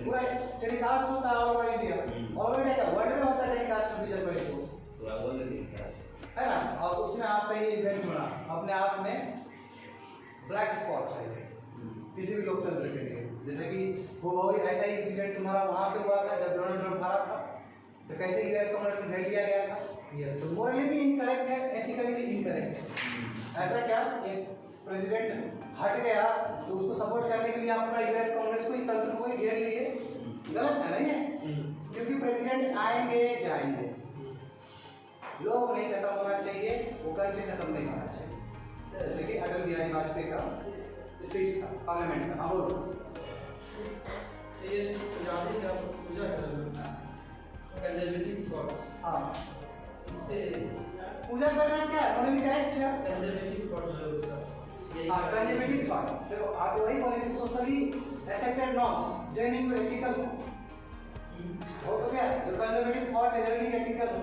पूरा टेलीकास्ट होता है all over India, all over India क्या वर्ल्ड में होता है टेलीकास्ट 26 जनवरी को, है ना? और उसमें आप कहीं इवेंट बना, अपने आप में ब्लैक स्पॉट चाहिए किसी भी लोकतंत्र के लिए। जैसे कि वो बहुत ऐसा ही इंसिडेंट तुम्हारा वहाँ पे हुआ था जब डोनाल्ड ट्रंप हारा था, तो कैसे यूएस कांग्रेस में घेर लिया गया था। तो मोरली भी इनकरेक्ट है, एथिकली भी इनकरेक्ट है। ऐसा क्या, एक प्रेसिडेंट हट गया तो उसको सपोर्ट करने के लिए आप पूरा यूएस कांग्रेस को ही तंत्र को ही घेर लिए, गलत है नहीं है? क्योंकि प्रेसिडेंट आएंगे जाएंगे, लोग नहीं खत्म होना चाहिए, वो कंट्री खत्म नहीं होना चाहिए। जैसे कि अटल बिहारी वाजपेयी का स्पीच था पार्लियामेंट में, हाँ बोलो। हाँ, पूजा करना क्या है, मोरली करेक्ट है। हाँ, कंजर्वेटिव थॉट, देखो आप वही बोले कि सोशली एक्सेप्टेड नॉर्म्स जो नहीं कोई एथिकल हो, तो क्या जो कंजर्वेटिव थॉट है जो नहीं एथिकल हो।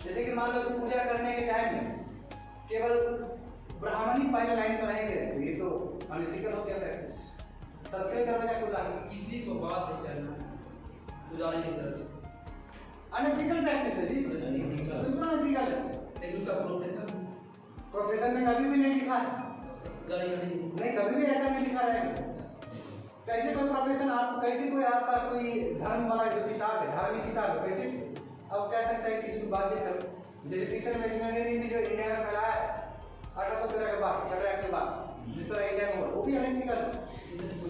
जैसे कि मान लो कि पूजा करने के टाइम में केवल ब्राह्मण ही पहले लाइन पर रहेंगे, तो ये तो अनएथिकल हो गया प्रैक्टिस। सबके दरवाजा खुला है, किसी को बात नहीं करना पुजारी की तरफ से, अनएथिकल प्रैक्टिस है जी, बिल्कुल अनएथिकल है। लेकिन उसका प्रोफेशन में कभी भी नहीं लिखा है, नहीं कभी भी ऐसा नहीं लिखा रहेगा। कैसे कोई प्रोफेशन आप, कैसे कोई आपका कोई धर्म वाला जो किताब है, धार्मिक किताब है, कैसे अब कह सकते हैं किसी को बाध्य करो। जैसे टीचर मिशनरी भी जो इंडिया में फैलाया है 1813 के बाद, 6 एक्ट के बाद, जिस तरह इंडिया में हुआ, वो भी अनएथिकल,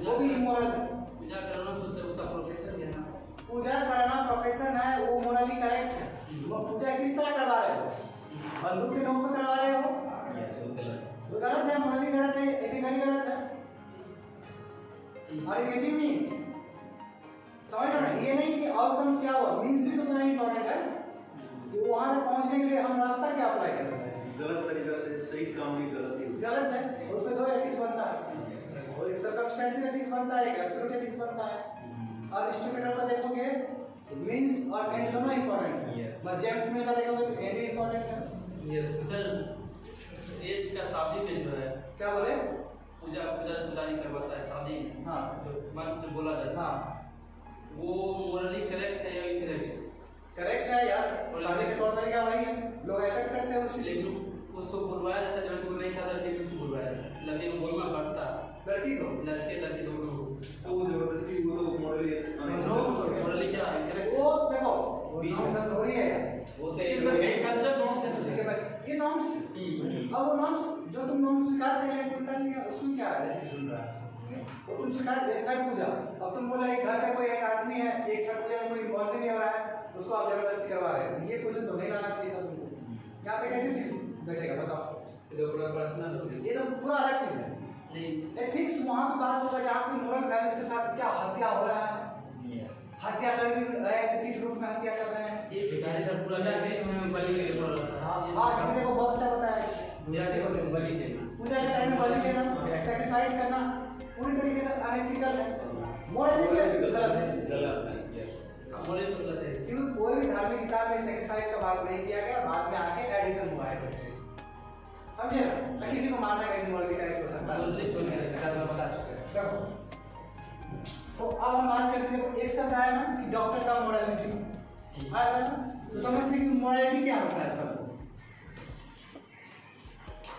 वो भी इमोरल है। पूजा करना तो उसका प्रोफेशन है ना, पूजा कराना प्रोफेशन है, वो मोरली करेक्ट है। वो पूजा किस तरह करवा रहे हो, बंदूक के नोक पे करवा रहे हो, तो गलत है, मोरली गलत है, एथिकली गलत है। अरे गेटिंग मी, समझ रहे हो ना? ये नहीं कि आउटकम्स क्या हुआ, मींस भी तो उतना ही इंपॉर्टेंट है कि वहां तक पहुंचने के लिए हम रास्ता क्या अप्लाई कर रहे हैं। गलत तरीका से सही काम भी गलत है, उसमें दो एथिक्स बनता है, वो एक सर्कमस्टेंशियल एथिक्स बनता है, एक एब्सोल्यूट एथिक्स बनता है। और अरिस्टोटल का देखोगे मींस और एंड दोनों इंपॉर्टेंट है। Yes. बट जेम्स मिल का देखोगे तो एंड भी इंपॉर्टेंट है। यस सर, देश का शादी में जो है क्या बोले, पुजारी करवाता है शादी में, हाँ जो मंत्र बोला जाता है, हाँ वो मोरली करेक्ट है या इनकरेक्ट? करेक्ट है यार, शादी के तौर तरीका वही है, लोग एक्सेप्ट करते हैं उस चीज को। लेकिन उसको बुलवाया जाता है, जब उसको नहीं चाहता थे उसको बुलवाया जाता है, लड़के को बोलना पड़ता है, लड़की को, लड़के लड़की दोनों को, तो वो जबरदस्ती वो तो मोरली मोरली क्या है? वो देखो ऐसा थोड़ी है यार, वो तो एक कल्चर नॉर्म्स है ठीक है, बस ये नॉर्म्स, अब वो नॉर्म्स जो तुम नॉर्म्स स्वीकार कर लिया, कर लिया, उसमें क्या है सुन रहा है, तो तुम सिखा छठ पूजा, अब तुम बोला एक घर का कोई एक आदमी है, एक छठ पूजा में कोई इन्वॉल्व नहीं हो रहा है, उसको आप जबरदस्ती करवा रहे हो, ये क्वेश्चन तो नहीं लाना चाहिए था तुमको। यहाँ पे कैसे फिर बैठेगा बताओ? ये तो पूरा पर्सनल हो गया। ये तो पूरा अलग चीज है। एथिक्स वहाँ पे बात होगा जहाँ पे मोरल वैल्यूज के साथ क्या हत्या हो रहा है, हत्या कर रहे हैं तो किस रूप में हत्या कर रहे हैं। ये भिखारी सब पूरा देश में बलि के लिए बोल रहा है। हाँ किसी को बहुत अच्छा पता है, पूरा देश में बलि देना, पूजा के टाइम में बलि देना, सैक्रिफाइस करना पूरी तरीके से अनएथिकल है, मोरली गलत है। मोरल तो गलत है। क्योंकि कोई भी धार्मिक किताब में सैक्रिफाइस का बात नहीं किया गया, बाद में आके एडिशन हुआ है सब चीज, समझे ना? किसी को मारना कैसे मोरली करेक्ट हो सकता है, उनसे छोड़ के बता चुके हैं। देखो तो अब हम बात करते हैं, एक शब्द आया ना कि डॉक्टर का मोरालिटी आया ना, तो समझते हैं कि मोरालिटी क्या होता है सब।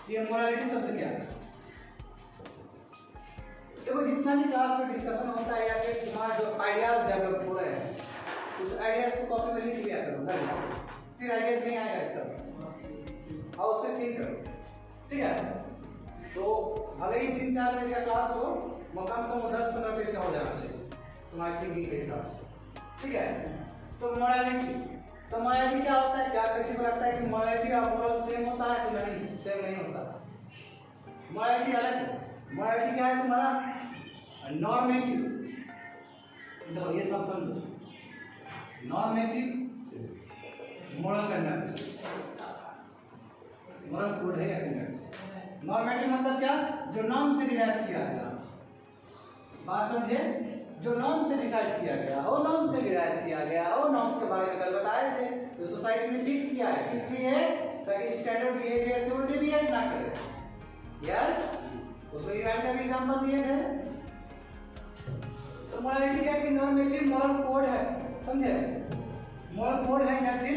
ये मोरालिटी शब्द क्या है? देखो जितना भी क्लास में डिस्कशन होता है या फिर तुम्हारा जो आइडियाज डेवलप हो रहे हैं, उस आइडियाज को कॉपी में लिख लिया करो घर जाकर, फिर आइडियाज नहीं आएगा इस तरह, और उस पर थिंक करो, ठीक है? तो अगर ये 3-4 पेज का क्लास हो, कम से कम 10-15 पेज का हो जाना चाहिए तुम्हारी थिंकिंग के हिसाब से, ठीक है? तो मोरालिटी, तो मोरालिटी क्या होता है? क्या किसी को लगता है कि मोरालिटी और मोरल सेम होता है? तो नहीं, सेम नहीं होता। मोरालिटी अलग है। मोरालिटी क्या है तुम्हारा? नॉर्मेटिव, तो ये सब समझो, normative moral conduct, moral code है या कंडक्ट। नॉर्मेटिव मतलब क्या? जो नॉर्म से डिराइव किया गया, बात समझे? जो नॉर्म से डिसाइड किया गया, वो नॉर्म से डिराइव किया गया, वो नॉर्म्स के बारे में कल बताए थे, तो सोसाइटी ने फिक्स किया है, इसलिए ताकि स्टैंडर्ड बिहेवियर से वो डेविएट ना करे। यस, उसको इवेंट का भी एग्जांपल दिए थे। तो मोरालिटी क्या है कि नॉर्मेटिव मोरल कोड है, समझे? मोरल कोड है या फिर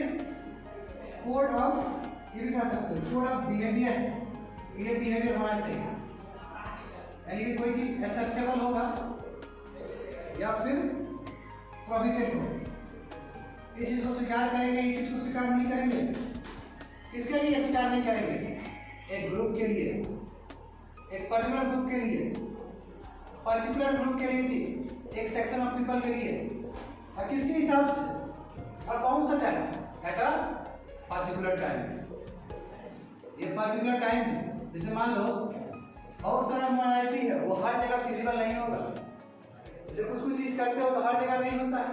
कोड ऑफ, ये भी कह सकते हो कोड ऑफ बिहेवियर, ये बिहेवियर होना चाहिए, यानी कि कोई चीज एक्सेप्टेबल होगा या फिर प्रोहिबिटेड हो, इस चीज को स्वीकार करेंगे, इस चीज को स्वीकार नहीं करेंगे। किसके लिए स्वीकार नहीं करेंगे? एक ग्रुप के लिए, एक पर्टिकुलर ग्रुप के लिए, पर्टिकुलर ग्रुप के लिए जी, एक सेक्शन ऑफ पीपल के लिए, और किसके हिसाब से और कौन सा time? At a particular time. ये पर्टिकुलर टाइम है, जैसे मान लो बहुत सारा मोरालिटी है, वो हर जगह फिजिबल नहीं होगा, जैसे कुछ चीज करते हो तो हर जगह नहीं होता है,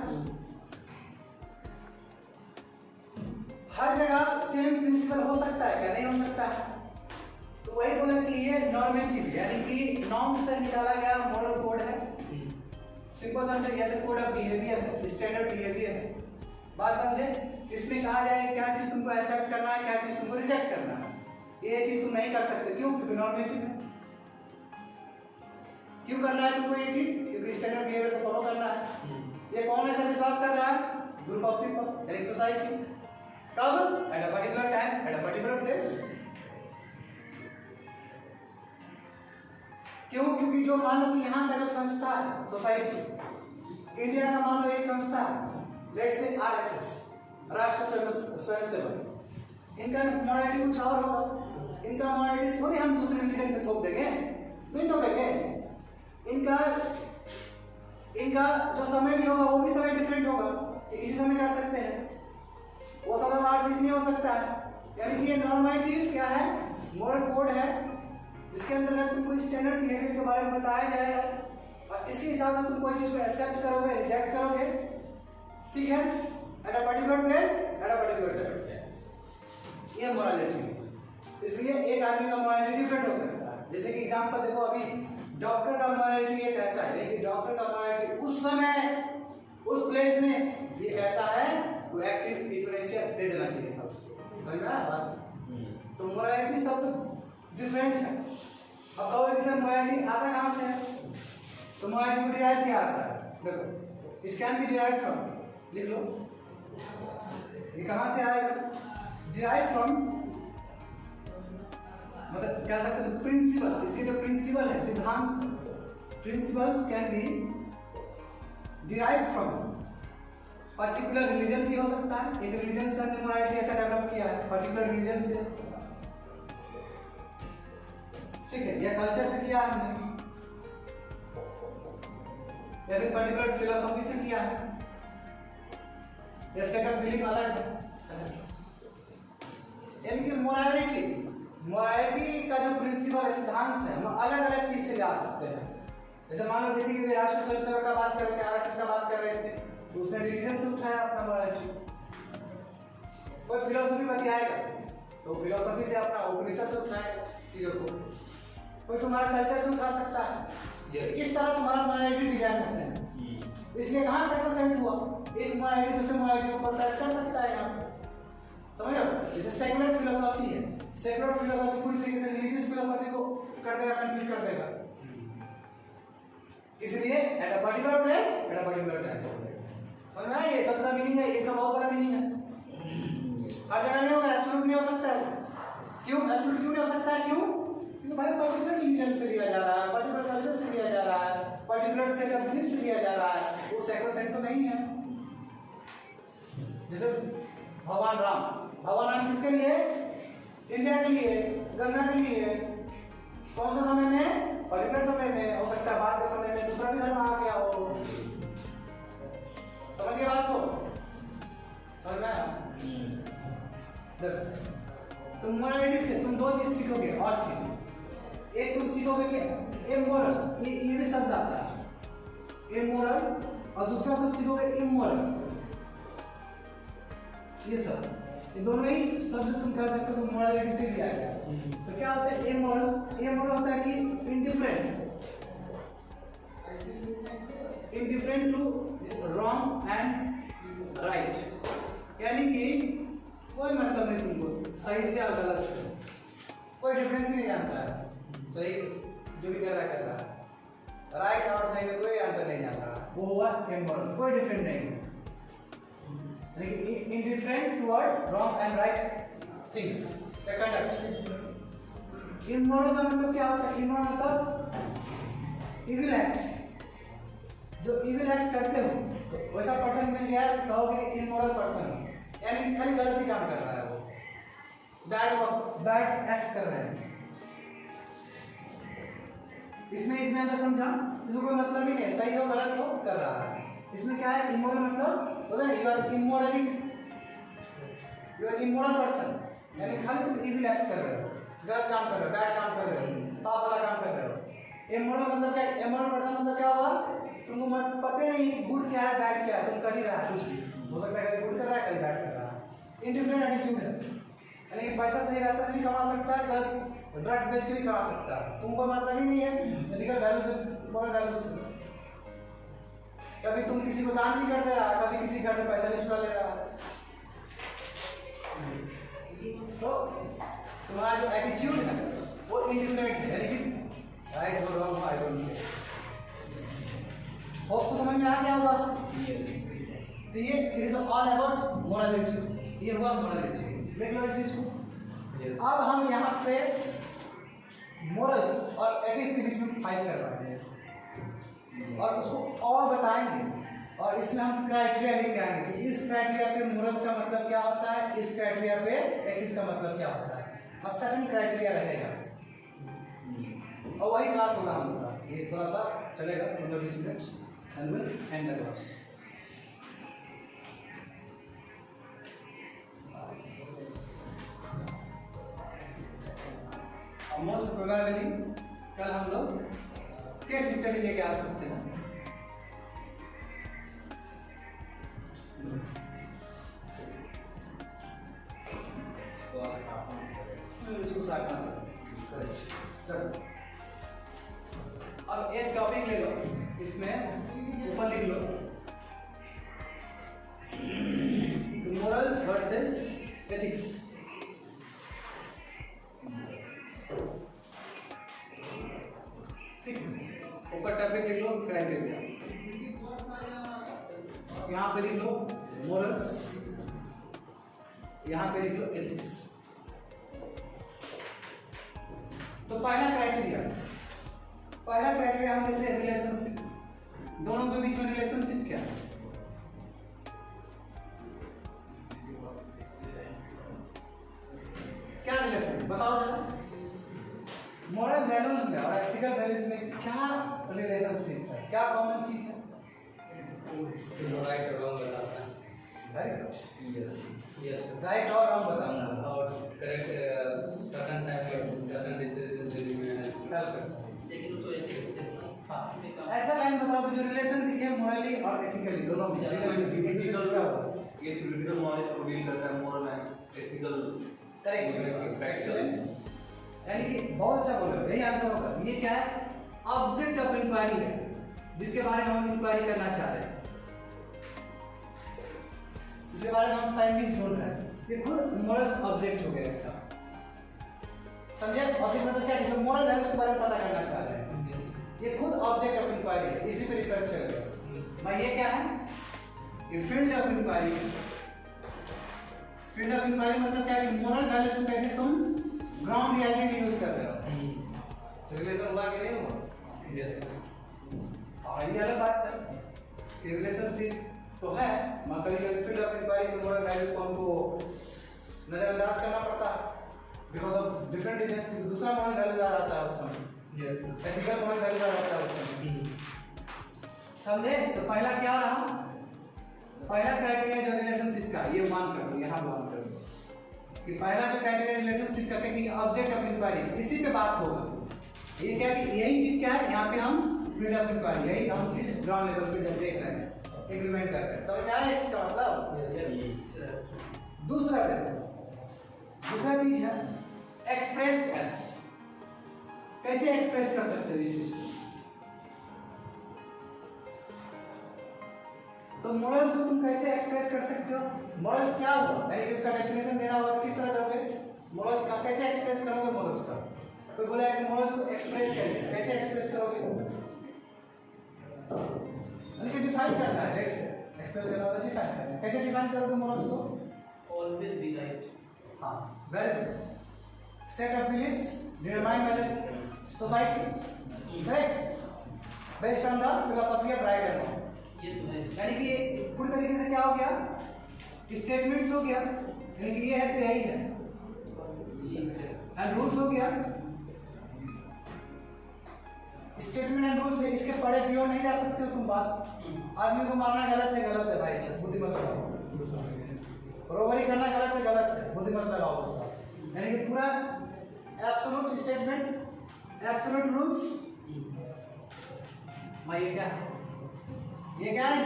हर जगह सेम प्रिंसिपल हो सकता है क्या? नहीं हो सकता है। तो वही बोले कि ये नॉर्मेटिव यानी कि नॉर्म से निकाला गया मॉरल कोड है, सिंपल समझे, या तो कोड ऑफ बिहेवियर है, स्टैंडर्ड बिहेवियर है। बात समझे? इसमें कहा जाए क्या चीज तुमको एक्सेप्ट करना है, क्या चीज तुमको रिजेक्ट करना है, ये चीज तुम नहीं कर सकते। क्यों? क्योंकि नॉर्मेटिव है। क्यों करना है तुमको ये चीज? क्योंकि स्टैंडर्ड बिहेवियर को फॉलो करना है। ये कौन ऐसा विश्वास कर रहा है? ग्रुप ऑफ पीपल यानी सोसाइटी। कब? At a particular time, at a particular place. क्यों? क्योंकि जो मान लो कि यहाँ का जो संस्था है सोसाइटी, इंडिया का मान लो एक संस्था है, लेट्स से आरएसएस, राष्ट्रीय स्वयंसेवक, इनका मोरालिटी कुछ और होगा, इनका मोरालिटी थोड़ी हम दूसरे रिलीजन पे थोप देंगे, नहीं थोपेंगे। इनका जो समय भी होगा वो भी समय डिफरेंट होगा, इसी समय कर सकते हैं, वो सदाबहार चीज नहीं हो सकता है। यानी कि ये नॉर्मेटिव क्या है? मोरल कोड है, जिसके अंतर्गत तुमको स्टैंडर्ड बिहेवियर के बारे में बताया जाएगा और इसके हिसाब से तुम कोई चीज को एक्सेप्ट करोगे, रिजेक्ट करोगे, ठीक है? At a particular place, at a particular time. ये मोरालिटी। इसलिए एक आदमी का मोरालिटी डिफरेंट हो सकता है। जैसे कि एग्जांपल देखो, अभी डॉक्टर का मोरालिटी ये कहता है, लेकिन डॉक्टर का मोरालिटी उस समय उस प्लेस में ये कहता है वो एक्टिव यूथनेसिया दे देना चाहिए था उसको। समझ में आया बात? तो मोरालिटी सब डिफरेंट है। अब कहो कि सर मोरालिटी आता कहाँ से है? तो मोरालिटी को डिराइव क्या आता है? देखो, it can be derive from, लिख लो, ये कहाँ से आएगा? डिराइव फ्रॉम मतलब कह सकते हैं प्रिंसिपल, इसके जो प्रिंसिपल है, सिद्धांत, principles can be derive from particular religion भी हो सकता है। एक रिलीजन से हमने मोरालिटी ऐसा डेवलप किया है, पर्टिकुलर रिलीजन से, ठीक है, या कल्चर से किया हमने। या फिर पर्टिकुलर फिलोसॉफी से किया है, या सेकंड बिलीफ अलग है, ऐसा यानी कि मोरालिटी का जो प्रिंसिपल सिद्धांत है हम अलग अलग चीज से जा सकते हैं। जैसे मान लो किसी के राष्ट्रीय स्वयंसेवक का बात कर रहे थे, आरएसएस का बात कर रहे थे, तो उसने रिलीजन से उठाया अपना मोरालिटी। कोई फिलोसफी बतियाएगा तो फिलोसफी से अपना उपनिषद से उठाएगा चीजों को, कोई तुम्हारा कल्चर से उठा सकता है। इस तरह तुम्हारा मोरालिटी डिजाइन होता है। इसलिए कहाँ सेक्रोसेंट हुआ, एक मोरालिटी दूसरे मोरालिटी को टच कर सकता है यहाँ पे, समझ लो। जैसे सेकुलर फिलोसॉफी है, सेकुलर फिलोसॉफी पूरी तरीके से रिलीजियस फिलोसॉफी को कर देगा, कंप्लीट कर देगा। इसलिए at a particular place at a particular time, और ना ये सबका मीनिंग है, इसका बहुत बड़ा मीनिंग है। हर जगह नहीं होगा, एब्सोल्यूट नहीं हो सकता है। क्यों एब्सोल्यूट क्यों नहीं हो सकता है? क्यों? क्योंकि भाई पर्टिकुलर रिलीजन से लिया जा रहा है, पर्टिकुलर कल्चर से लिया जा रहा है, पर्टिकुलर सेट ऑफ बिलीफ से लिया जा रहा है, वो सेक्रोसेंट तो नहीं है। जैसे भगवान राम किसके लिए? इंडिया के लिए, गंगा के लिए। कौन सा समय में? पर्टिकुलर समय में, हो सकता है बाद के समय में दूसरा भी धर्म आ गया हो। समझ गए बात को? समझ में आया? तुम मोरालिटी से तुम दो चीज सीखोगे, और चीज एक तुम सीखोगे कि इमोरल, ये भी शब्द आता है इमोरल, और दूसरा शब्द सीखोगे इमोरल। ये सब, ये दोनों ही शब्द तुम कह सकते हो मोरालिटी से लिया गया। तो क्या होता है इमोरल? इमोरल होता है कि indifferent to wrong and right, यानी कि कोई मतलब नहीं तुमको सही से और गलत से, कोई डिफरेंस ही नहीं जानता है। सही जो भी कर रहा है, राइट और सही में कोई अंतर नहीं जानता, वो हुआ इमोरल, कोई डिफरेंट नहीं है। लेकिन indifferent towards wrong and right things या कंडक्ट। इमोरल का मतलब क्या होता है? इमोरल मतलब इविल एक्ट, जो इविल एक्ट करते हो तो वैसा पर्सन मिल गया तो कहोगे कि इमोरल पर्सन, यानी खाली गलत ही काम कर रहा है, वो बैड एक्ट्स कर रहे हैं। इसमें अंदर समझा, इसको कोई मतलब ही नहीं, सही हो गलत हो कर रहा है। इसमें क्या है? इमोरल मतलब होता है यू आर इमोरल पर्सन, यानी खाली तुम इविल एक्ट्स कर रहे हो, गलत काम कर रहे हो, बैड काम कर रहे हो, पाप वाला काम कर रहे हो। इमोरल मतलब क्या? इमोरल पर्सन मतलब क्या हुआ? तुमको पता नहीं कि गुड क्या है बैड क्या है, तुम कर ही रहा है कुछ भी, हो सकता है गुड कर रहा है कहीं बैड कर रहा है। इंडिफरेंट एटीट्यूड है, यानी पैसा सही रास्ता से भी कमा सकता है, गलत ड्रग्स बेच के भी कमा सकता है, तुमको मतलब ही नहीं है एथिकल वैल्यू से, मॉरल वैल्यू से। कभी तुम किसी को दान भी कर दे रहा है, कभी किसी घर से पैसा भी चुरा ले रहा है। तो तुम्हारा जो एटीट्यूड है वो इंडिफरेंट है, यानी कि राइट हो रॉन्ग हो आई डोंट केयर। होप तो समझ में आ गया होगा। तो ये it is all about morality, ये हुआ मोरालिटी। देख लो इस चीज को। अब हम यहाँ पे मोरल्स और एथिक्स के बीच में फाइट कर रहे हैं और उसको और बताएंगे, और इसमें हम क्राइटेरिया लेके आएंगे कि इस क्राइटेरिया पे मोरल्स का मतलब क्या होता है, इस क्राइटेरिया पे एथिक्स का मतलब क्या होता है, और सर्टेन क्राइटेरिया रहेगा, और वही क्लास होगा हम लोग का। ये थोड़ा सा चलेगा 15-20 minute and will and the class. Most probably कल हम लोग केस स्टडी लेके आ सकते हैं। इसको साटना करेक्ट। अब एक टॉपिक ले लो, इसमें ऊपर लिख लो मोरल्स वर्सेस एथिक्स। ऊपर टॉपिक लिख लो क्राइटेरिया, यहाँ पे लिख लो मोरल्स, यहाँ पे लिख लो एथिक्स। तो पहला क्राइटेरिया हम लेते हैं रिलेशनशिप। दोनों के बीच में रिलेशनशिप क्या है? क्या रिलेशन बताओ जरा। मोरल वैल्यूज में और एथिकल वैल्यूज में क्या रिलेशनशिप है, क्या कॉमन चीज है? राइट और रॉन्ग बताता है। Very good. यस राइट और रॉन्ग बताना और correct certain type of certain decision लेने में हेल्प करता है। लेकिन वो तो एथिक्स है। हाँ ऐसा लाइन बताओ कि जो रिलेशन दिखे मोरली और एथिकली दोनों में रिलेशन एक दूसरे से जुड़ा हुआ। ये थ्योरेटिकल नॉलेज को डील करता है, moral and ethical. Correct excellent. यानी कि बहुत अच्छा बोल रहे हो, यही आंसर होगा। ये क्या है? ऑब्जेक्ट ऑफ इंक्वायरी है जिसके बारे में हम इंक्वायरी करना चाह रहे हैं, इसके बारे में हम फाइंडिंग्स ढूंढ रहे हैं। ये खुद मोरल ऑब्जेक्ट हो गया इसका, समझे? ऑब्जेक्ट मतलब क्या है? जो मोरल वैल्यूज के बारे में पता करना चाह रहे हैं, ये खुद ऑब्जेक्ट ऑफ इंक्वायरी है, इसी पे रिसर्च चल रहा है। भाई ये क्या है? ये फील्ड ऑफ इंक्वायरी है। फील्ड ऑफ इंक्वायरी मतलब क्या है कि मोरल वैल्यूज को कैसे तुम ग्राउंड रियलिटी यूज कर रहे हो। रिलेशन हुआ कि नहीं हुआ? यस और ये अलग बात है कि रिलेशनशिप तो है, मगर कभी कभी फील्ड ऑफ इंक्वायरी में मोरल वैल्यूज को हमको नजरअंदाज करना पड़ता है बिकॉज ऑफ डिफरेंट रीजंस। दूसरा मोरल वैल्यूज आ जाता है उस समय, यस एथिकल मोरल वैल्यूज आ जाता है उस समय, समझे? तो पहला क्या रहा? पहला क्राइटेरिया जो रिलेशनशिप का, ये मान कर लो, यहाँ मान कर लो कि पहला जो क्राइटेरिया रिलेशनशिप का है कि ऑब्जेक्ट ऑफ इंक्वायरी, इसी पे बात होगा। ये क्या कि यही चीज क्या है यहाँ पे हम फील्ड ऑफ इंक्वायरी, यही हम चीज ग्राउंड लेवल पे जब देख रहे हैं, एग्रीमेंट कर रहे हैं, समझ में आया इसका मतलब? दूसरा देखो, दूसरा चीज है एक्सप्रेस्ड एज। कैसे एक्सप्रेस कर सकते हो इस चीज को? तो मोरल्स को तुम कैसे एक्सप्रेस कर सकते हो? मोरल्स क्या हुआ? यानी कि उसका डेफिनेशन देना होगा तो किस तरह दोगे? मोरल्स का कैसे एक्सप्रेस करोगे? मोरल्स का कोई बोला है कि मोरल्स को एक्सप्रेस करिए, कैसे एक्सप्रेस करोगे? यानी कि डिफाइन करना है, लेट्स से एक्सप्रेस करना होता है, डिफाइन करना है। कैसे डिफाइन करोगे मोरल्स को? Always be right. हाँ very good. Set of beliefs determined by the society, correct, based on the philosophy of right and wrong. ये तो है। यानी कि पूरी तरीके से क्या हो गया? स्टेटमेंट्स हो गया, यानी कि ये है तो यही है, एंड रूल्स हो गया। स्टेटमेंट एंड रूल्स है, इसके पढ़े प्योर नहीं जा सकते हो तुम बात। आदमी को मारना गलत है भाई, बुद्धिमत लगाओ। रोबरी करना गलत है, बुद्धिमत लगाओ उसका। यानी कि पूरा एब्सोल्यूट स्टेटमेंट, एब्सोल्यूट रूल्स। मैं ये क्या है? ये क्या है?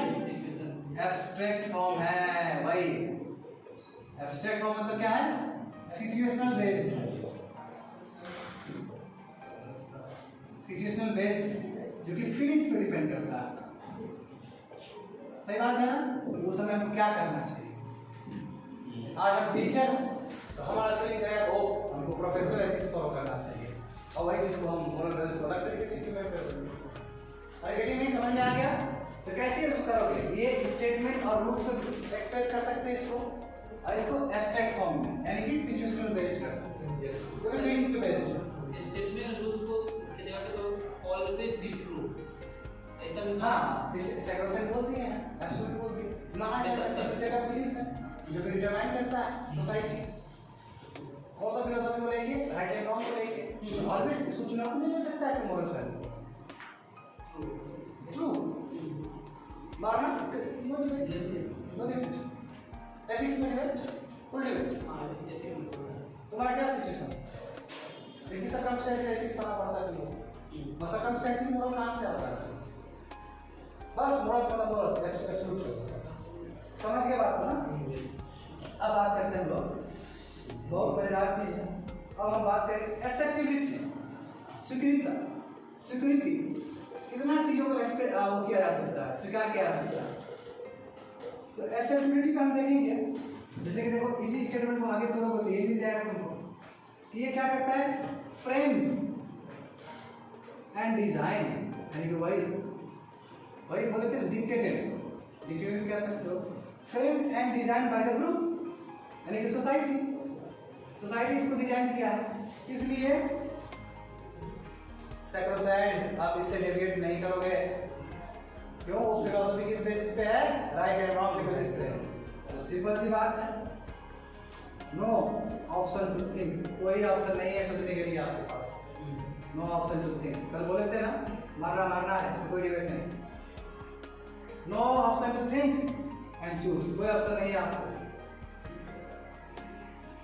एब्स्ट्रैक्ट फॉर्म है भाई। एब्स्ट्रैक्ट फॉर्म मतलब क्या है? Situational based. सिचुएशनल बेस्ड जो कि फीलिंग्स पे डिपेंड करता है। सही बात है ना? तो उस समय हमको क्या करना चाहिए? आज हम टीचर हैं तो हमारा फीलिंग है ओ हमको प्रोफेशनल एथिक्स फॉलो करना चाहिए, और वही चीज को हम मोरल वैल्यूज को अलग तरीके से इंप्लीमेंट कर देंगे। अरे गेटिंग नहीं समझ में आ गया? तो कैसे इसको करोगे? ये स्टेटमेंट और रूल्स को एक्सप्रेस कर सकते हैं इसको, और इसको एब्स्ट्रैक्ट फॉर्म में यानी कि सिचुएशनल बेस्ड कर सकते हैं, क्योंकि फीलिंग्स पे बेस्ड है। स्टेटमेंट रूल्स को कहते हैं तो ऑलवेज बी ट्रू, ऐसा भी। हाँ सैक्रोसेंट बोलती है, एब्सोल्यूट बोलती है, ना सेट ऑफ बिलीफ है जो कि डिटरमाइन करता है सोसाइटी कौन सा फिलोसफी को लेके, राइट एंड रॉन्ग को लेके। ऑलवेज इसको चुनौती नहीं दे सकता है कि मोरल वैल्यू ट्रू मारना no debate, no debate. Ethics में डिबेट, फुल डिबेट। तुम्हारा क्या सिचुएशन? इसी सर्कमस्टेंस से एथिक्स पढ़ना पड़ता है तुमको, और सर्कमस्टेंस में मोरल कहाँ से आता है? बस मोरल मतलब मोरल एब्सोल्यूट। समझ गए बात को ना? अब बात करते हैं हम लोग, बहुत मजेदार चीज है। अब हम बात करें एक्सेप्टेबिलिटी, स्वीकृति। कितना चीजों को वो किया जा सकता है, स्वीकार किया जा सकता है। तो एक्सेप्टेबिलिटी पे हम देखेंगे, जैसे कि देखो इसी स्टेटमेंट को आगे थोड़ा बहुत ये मिल जाएगा तुमको कि ये क्या करता है? फ्रेम एंड डिजाइन, यानी कि वही बोले थे डिक्टेटेड कह सकते हो। Frame and design by the group, यानी कि सोसाइटी इसको डिजाइन किया है, इसलिए सैक्रोसेंट आप इससे डेविएट नहीं करोगे। क्यों? फिलॉसफी किस बेसिस पे है? राइट एंड रॉन्ग के बेसिस पे है। तो सिंपल सी बात है, नो ऑप्शन टू थिंक, कोई ऑप्शन नहीं है सोचने के लिए आपके पास। नो ऑप्शन टू थिंक, कल बोले थे ना मारना है, इसमें कोई डिबेट नहीं। No option to think and choose, कोई ऑप्शन नहीं है आपको,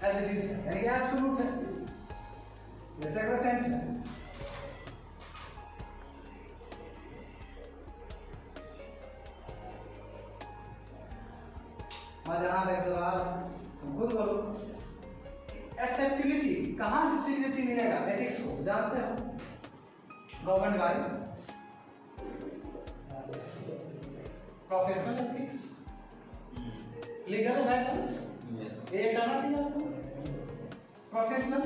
एज इट इज है, यानी कि एब्सोल्यूट है, ये सैक्रोसेंट है। जहां तक सवाल तुम खुद बोलो, एक्सेप्टेबिलिटी कहां से स्वीकृति मिलेगा एथिक्स को, जानते हो? Government by professional ethics, legal guidelines, ये करना चाहिए आपको। Professional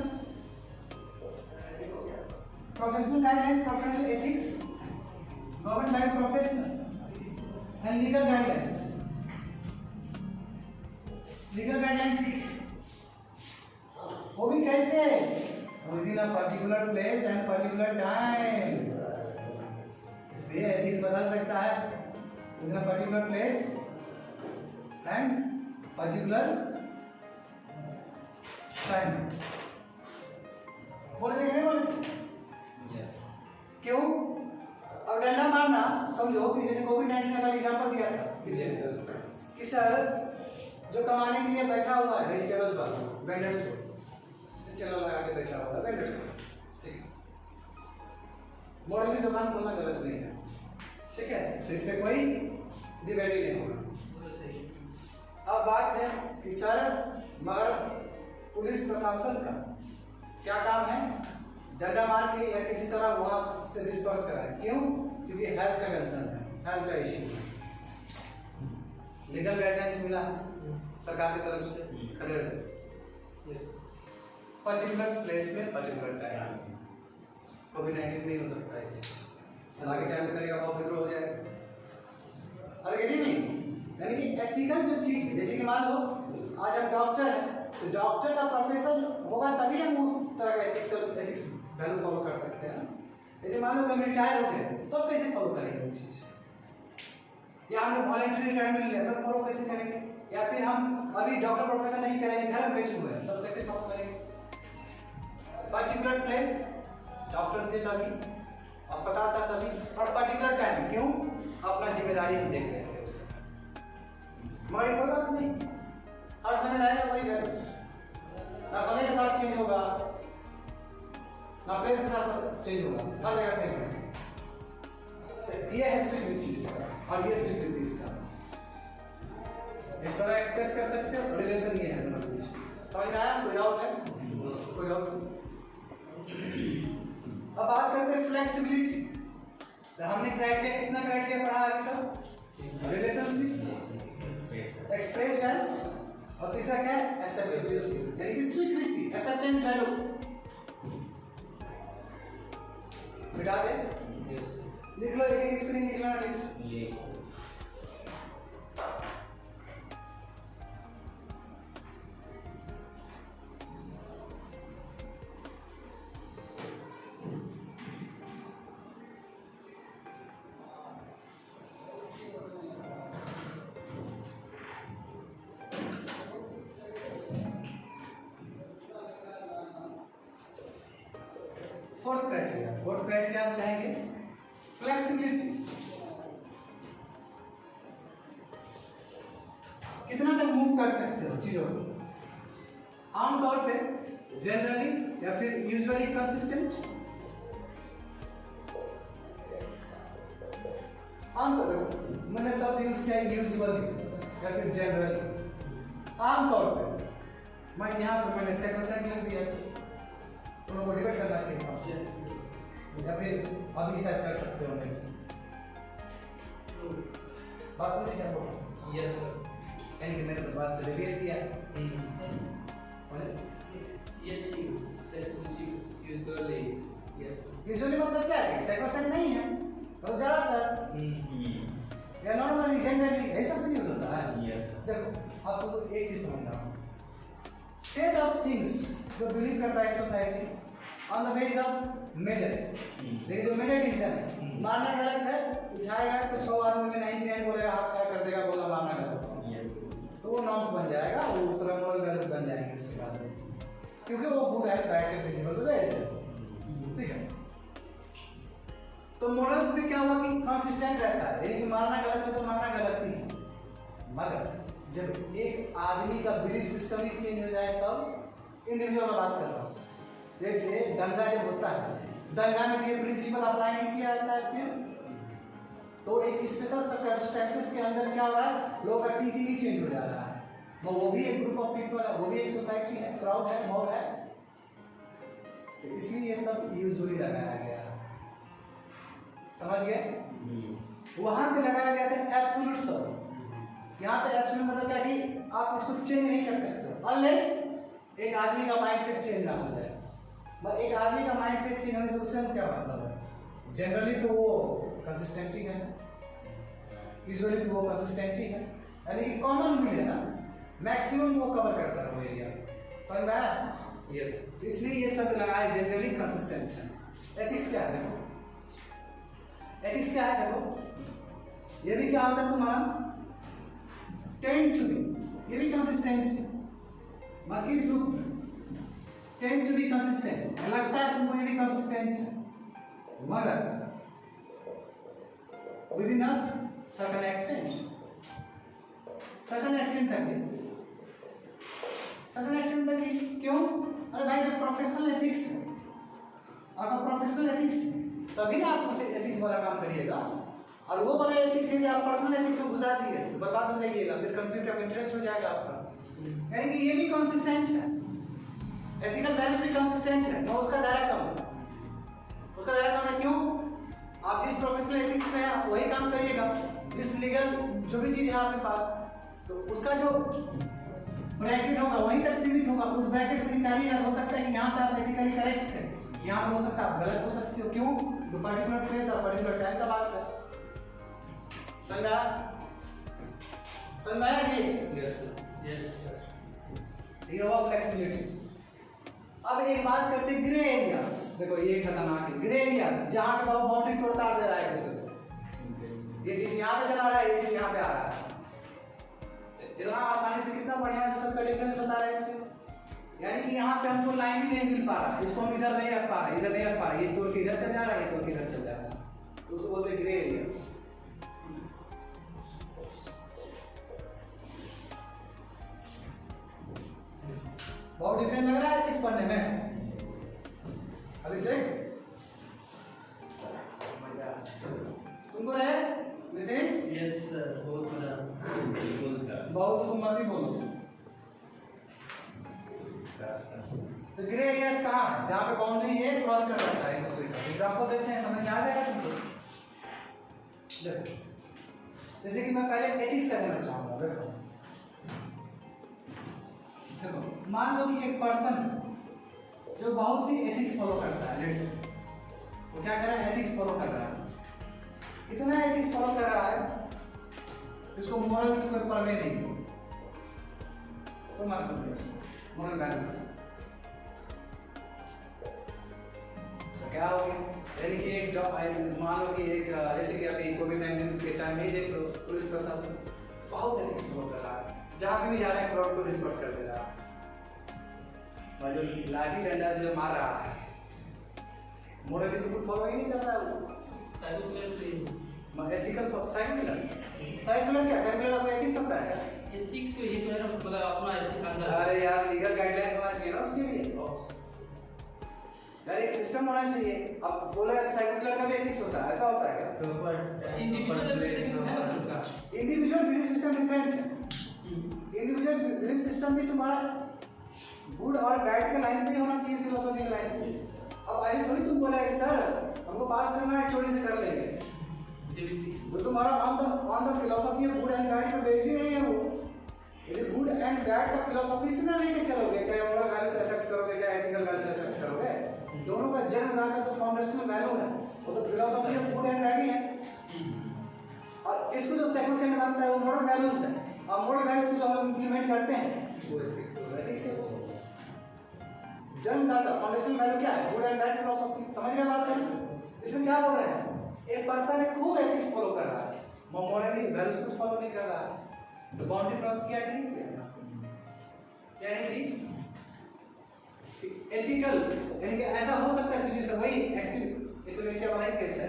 guidelines, professional ethics, government by professional and legal guidelines. Legal guidelines वो भी कैसे, within a particular place and particular time, इसलिए एथिक्स बदल सकता है within a particular place and particular time. बोले थे नहीं बोले थे? क्यों? अब डंडा मारना समझो कि जैसे कोविड-19 का एग्जांपल दिया था कि सर जो कमाने के लिए बैठा हुआ है वेजिटेबल्स वाला वेंडर्स को चला लगा के बैठा हुआ है वेंडर्स को, ठीक है, मॉडल की दुकान खोलना गलत नहीं है, ठीक है, तो इस पे कोई डिबेट ही नहीं होगा। अब बात है कि सर मगर पुलिस प्रशासन का क्या काम है, डंडा मार के या किसी तरह वहां से डिस्पर्स कराए, क्यों? क्योंकि हेल्थ का कंसर्न है, हेल्थ का इश्यू है। लीगल गाइडलाइंस मिला सरकार की तरफ से, पर्टिकुलर प्लेस में पर्टिकुलर टाइम, कोविड-19 नहीं हो सकता है, आगे टाइम करेगा वो विद्रोह हो जाएगा। और ये नहीं, यानी कि एथिकल जो चीज है, जैसे कि मान लो आज हम डॉक्टर हैं, तो डॉक्टर का प्रोफेशन होगा तभी हम उस तरह का एथिक्स वैल्यू फॉलो कर सकते हैं। यदि मान लो हम रिटायर हो गए तो कैसे फॉलो करेंगे वो चीज, या हमने वॉलंटरी रिटायरमेंट लिया तब फॉलो कैसे करेंगे, या फिर हम अभी डॉक्टर प्रोफेशन नहीं करेंगे, घर में बैठे हुए हैं, तब कैसे फॉलो करेंगे? पर्टिकुलर प्लेस डॉक्टर थे तभी, अस्पताल था तभी, और पर्टिकुलर टाइम, क्यों? अपना जिम्मेदारी हम देख रहे थे उससे, मगर कोई बात नहीं, हर समय रहेगा वही वैल्यूज, ना समय के साथ चेंज होगा ना प्लेस के साथ चेंज होगा, हर जगह सेम है। तो ये है स्वीकृति इसका, और ये स्वीकृति इसका, इस तरह एक्सप्रेस कर सकते हो। रिलेशन ये है दोनों के बीच, समझ में आया? कोई डाउट है? कोई डाउट? अब बात करते हैं फ्लेक्सिबिलिटी। तो हमने क्राइटेरिया, कितना क्राइटेरिया पढ़ा अभी तक? रिलेशनशिप, एक्सप्रेस्ड एज, और तीसरा क्या है? एक्सेप्टेबिलिटी, यानी कि स्वीकृति, एक्सेप्टेंस वैल्यू। मिटा दे, लिख लो, एक स्पेलिंग लिख लो, लिख फोर्थ क्राइटेरिया हम कहेंगे फ्लेक्सिबिलिटी। कितना तक मूव कर सकते हो चीजों को, आमतौर पे जनरली या फिर यूजुअली कंसिस्टेंट, आमतौर पे मैंने शब्द यूज किया यूजुअली या फिर जनरली, आमतौर पे। मैं यहाँ पर मैंने सेक्रोसेंट लिख दिया, तुम लोग को डिबेट करना चाहिए या फिर अभी शायद कर सकते हो नहीं, बात समझे क्या बोल रहा हूँ? यस सर, यानी कि मैंने तो बात से रिलेट किया, समझे? ये ठीक, यूजुअली यस, यूजुअली मतलब क्या है? सेक्रोसेंट नहीं है, तो ज्यादातर या नॉर्मली जनरली यही सब नहीं होता है। यस देखो अब तुमको एक चीज समझना हो, सेट ऑफ थिंग्स जो बिलीव करता है society on the base of major, लेकिन जो मेजर डिसीजन है, मारना गलत है, उठाएगा तो 100 आदमी में 99 बोलेगा हाथ क्या कर देगा, बोला मारना गलत है, तो वो नॉर्म्स बन जाएगा, वो उस तरह मोरल वैल्यूज बन जाएंगे उसके बाद में, क्योंकि वो गुड है बैड के प्रिंसिपल पे बेस्ड है, ठीक है? तो मॉरल्स में क्या हुआ कि कंसिस्टेंट रहता है, यानी कि मानना गलत है तो मानना गलत ही है। मगर जब एक आदमी का बिलीफ सिस्टम ही चेंज हो जाए तब इंडिविजुअल का बात कर रहा हूँ। जैसे दंगा जब होता है, दंगा में ये प्रिंसिपल अप्लाई नहीं किया जाता है, फिर तो एक स्पेशल सर्कमस्टेंसेस के अंदर क्या हो रहा है, लोग का थिंकिंग ही चेंज हो जा रहा है। वो भी एक ग्रुप ऑफ पीपल है, वो भी एक सोसाइटी है, क्राउड है, मॉब है। तो इसलिए ये सब यूजुअली लगाया गया है, समझ गए। वहां पे लगाया गया था एब्सोल्यूट सब। यहाँ पे एब्सोल्यूट मतलब क्या कि आप इसको चेंज नहीं कर सकते अनलेस एक आदमी का माइंडसेट चेंज ना हो जाए। बस एक आदमी का माइंडसेट चेंज होने से उससे हम क्या मतलब है, जनरली तो वो कंसिस्टेंट ही है, यूजुअली तो वो कंसिस्टेंट ही है, यानी कि कॉमन भी है ना, मैक्सिमम वो कवर करता है वो एरिया, समझ में आया? यस। इसलिए ये सब लगाए जनरली कंसिस्टेंट है। एथिक्स क्या है देखो, एथिक्स क्या है देखो, ये भी क्या होता है तुम्हारा टेंड टू बी, ये भी कंसिस्टेंट है, बाकी इस रूप में टेंड टू बी कंसिस्टेंट, लगता है तुमको ये भी कंसिस्टेंट है, मगर with in a certain extent, certain extent तक, सर्टेन एक्सटेंट तक। क्यों? अरे भाई जब प्रोफेशनल एथिक्स है, अगर प्रोफेशनल एथिक्स है तभी ना आप उसे एथिक्स वाला काम करिएगा, और वो वाला एथिक्स है आप पर्सनल एथिक्स में घुसा दिए तो बर्बाद हो जाइएगा, फिर कंफ्लिक्ट ऑफ इंटरेस्ट हो जाएगा आपका। यानी कि ये भी कंसिस्टेंट है, एथिकल वैल्यूज भी कंसिस्टेंट है, तो उसका दायरा कम है, उसका दायरा कम है। क्यों? आप जिस प्रोफेशनल एथिक्स में हैं वही काम करिएगा, जिस लीगल जो भी चीज़ है आपके पास, तो उसका जो ब्रैकेट होगा वहीं तक सीमित होगा, उस ब्रैकेट से निकालिएगा। हो सकता है कि यहाँ पे आप एथिकली करेक्ट है, यहाँ पे हो सकता है आप गलत हो सकते हो। क्यों? तो पर्टिकुलर प्लेस और पर्टिकुलर टाइम का बात है, समझा? समझाया कि ये हुआ फ्लेक्सिबिलिटी। अब एक बात करते हैं ग्रे एरियाज। देखो ये खतरनाक है, ग्रे एरिया जहाँ पे बाउंड्री तोड़ता दे रहा है किसी, ये चीज यहाँ पे चला रहा है, ये चीज यहाँ पे आ रहा है, इतना आसानी से कितना बढ़िया से सबका डिफरेंस बता रहे थे। यानी कि यहाँ पे हमको लाइन ही नहीं मिल पा रहा, इसको हम इधर नहीं रख पा रहे, इधर नहीं रख पा रहे, ये तोड़ के इधर चल जा रहा है, ये तोड़ के इधर चल जा रहा है, तो उसको बोलते हैं ग्रे एरियाज। बहुत डिफरेंट लग रहा है एथिक्स पढ़ने में अभी से, तुमको रहे नितेश? यस सर, बहुत मजा, बहुत तुम मत ही बोलो। तो ग्रे एरियाज कहाँ है? जहाँ पे बाउंड्री है क्रॉस कर सकता है दूसरे का। एग्जांपल देते हैं, समझ में आ जाएगा तुमको। जैसे कि मैं पहले एथिक्स का देना चाहूंगा। देखो देखो मान लो कि एक पर्सन जो बहुत ही एथिक्स फॉलो करता है, लेट्स से वो क्या कर रहा है, एथिक्स फॉलो कर रहा है, इतना एथिक्स फॉलो कर रहा है जिसको मोरल से कोई परवाह नहीं, तो मान लो मोरल वैल्यूज क्या हो गया। यानी कि एक जॉब मान लो कि एक जैसे कि अभी कोविड-19 के टाइम में देख लो, पुलिस प्रशासन बहुत एथिक्स फॉलो कर रहा है, जहाँ पे भी जा रहा है क्राउड को डिस्पर्स कर दे रहा है, और जो लाठी डंडा जो मार रहा है मोरली तो कुछ फॉलो ही नहीं कर रहा है वो, एथिकल साइकिलर क्या, साइकिलर कोई एथिक्स होता है? एथिक्स के ही तो है ना, मतलब अपना एथिक्स अंदर। अरे यार लीगल गाइडलाइंस होना चाहिए ना उसके लिए, यार एक सिस्टम होना चाहिए। अब बोला साइकिलर का भी एथिक्स होता है, ऐसा होता है क्या? इंडिविजुअल बिलीफ सिस्टम डिफरेंट है, इंडिविजुअल बिलीफ सिस्टम भी तुम्हारा गुड और बैड के लाइन पे होना चाहिए, फिलोसॉफी के लाइन पे। अब ऐसे थोड़ी तुम बोला कि सर हमको पास करना है, चोरी से कर लेंगे, तो तुम्हारा on the philosophy of good and bad पे बेस ही नहीं है वो। यदि गुड एंड बैड का फिलोसॉफी से ना लेके चलोगे, चाहे मोरल वैल्यूज एक्सेप्ट करोगे चाहे एथिकल वैल्यूज एक्सेप्ट करोगे, दोनों का जन्मदाता तो फाउंडेशनल वैल्यू है, वो तो philosophy of good and bad ही है। और इसको जो सेकंड से मानता है वो मोरल वैल्यूज है, और मोरल वैल्यूज को जो हम इंप्लीमेंट करते हैं वो एथिक्स है। जन्मदाता फाउंडेशनल वैल्यू क्या है? Good and bad philosophy. समझ रहे बात करें? इसमें क्या बोल रहे हैं, एक पर्सन है खूब एथिक्स फॉलो कर रहा है, मोरली वैल्यूज कुछ फॉलो नहीं कर रहा है, तो बाउंड्री क्रॉस किया कि नहीं किया? यानी कि एथिकल, यानी कि ऐसा हो सकता है सिचुएशन, वही एक्चुअली इंडोनेशिया वाला ही केस है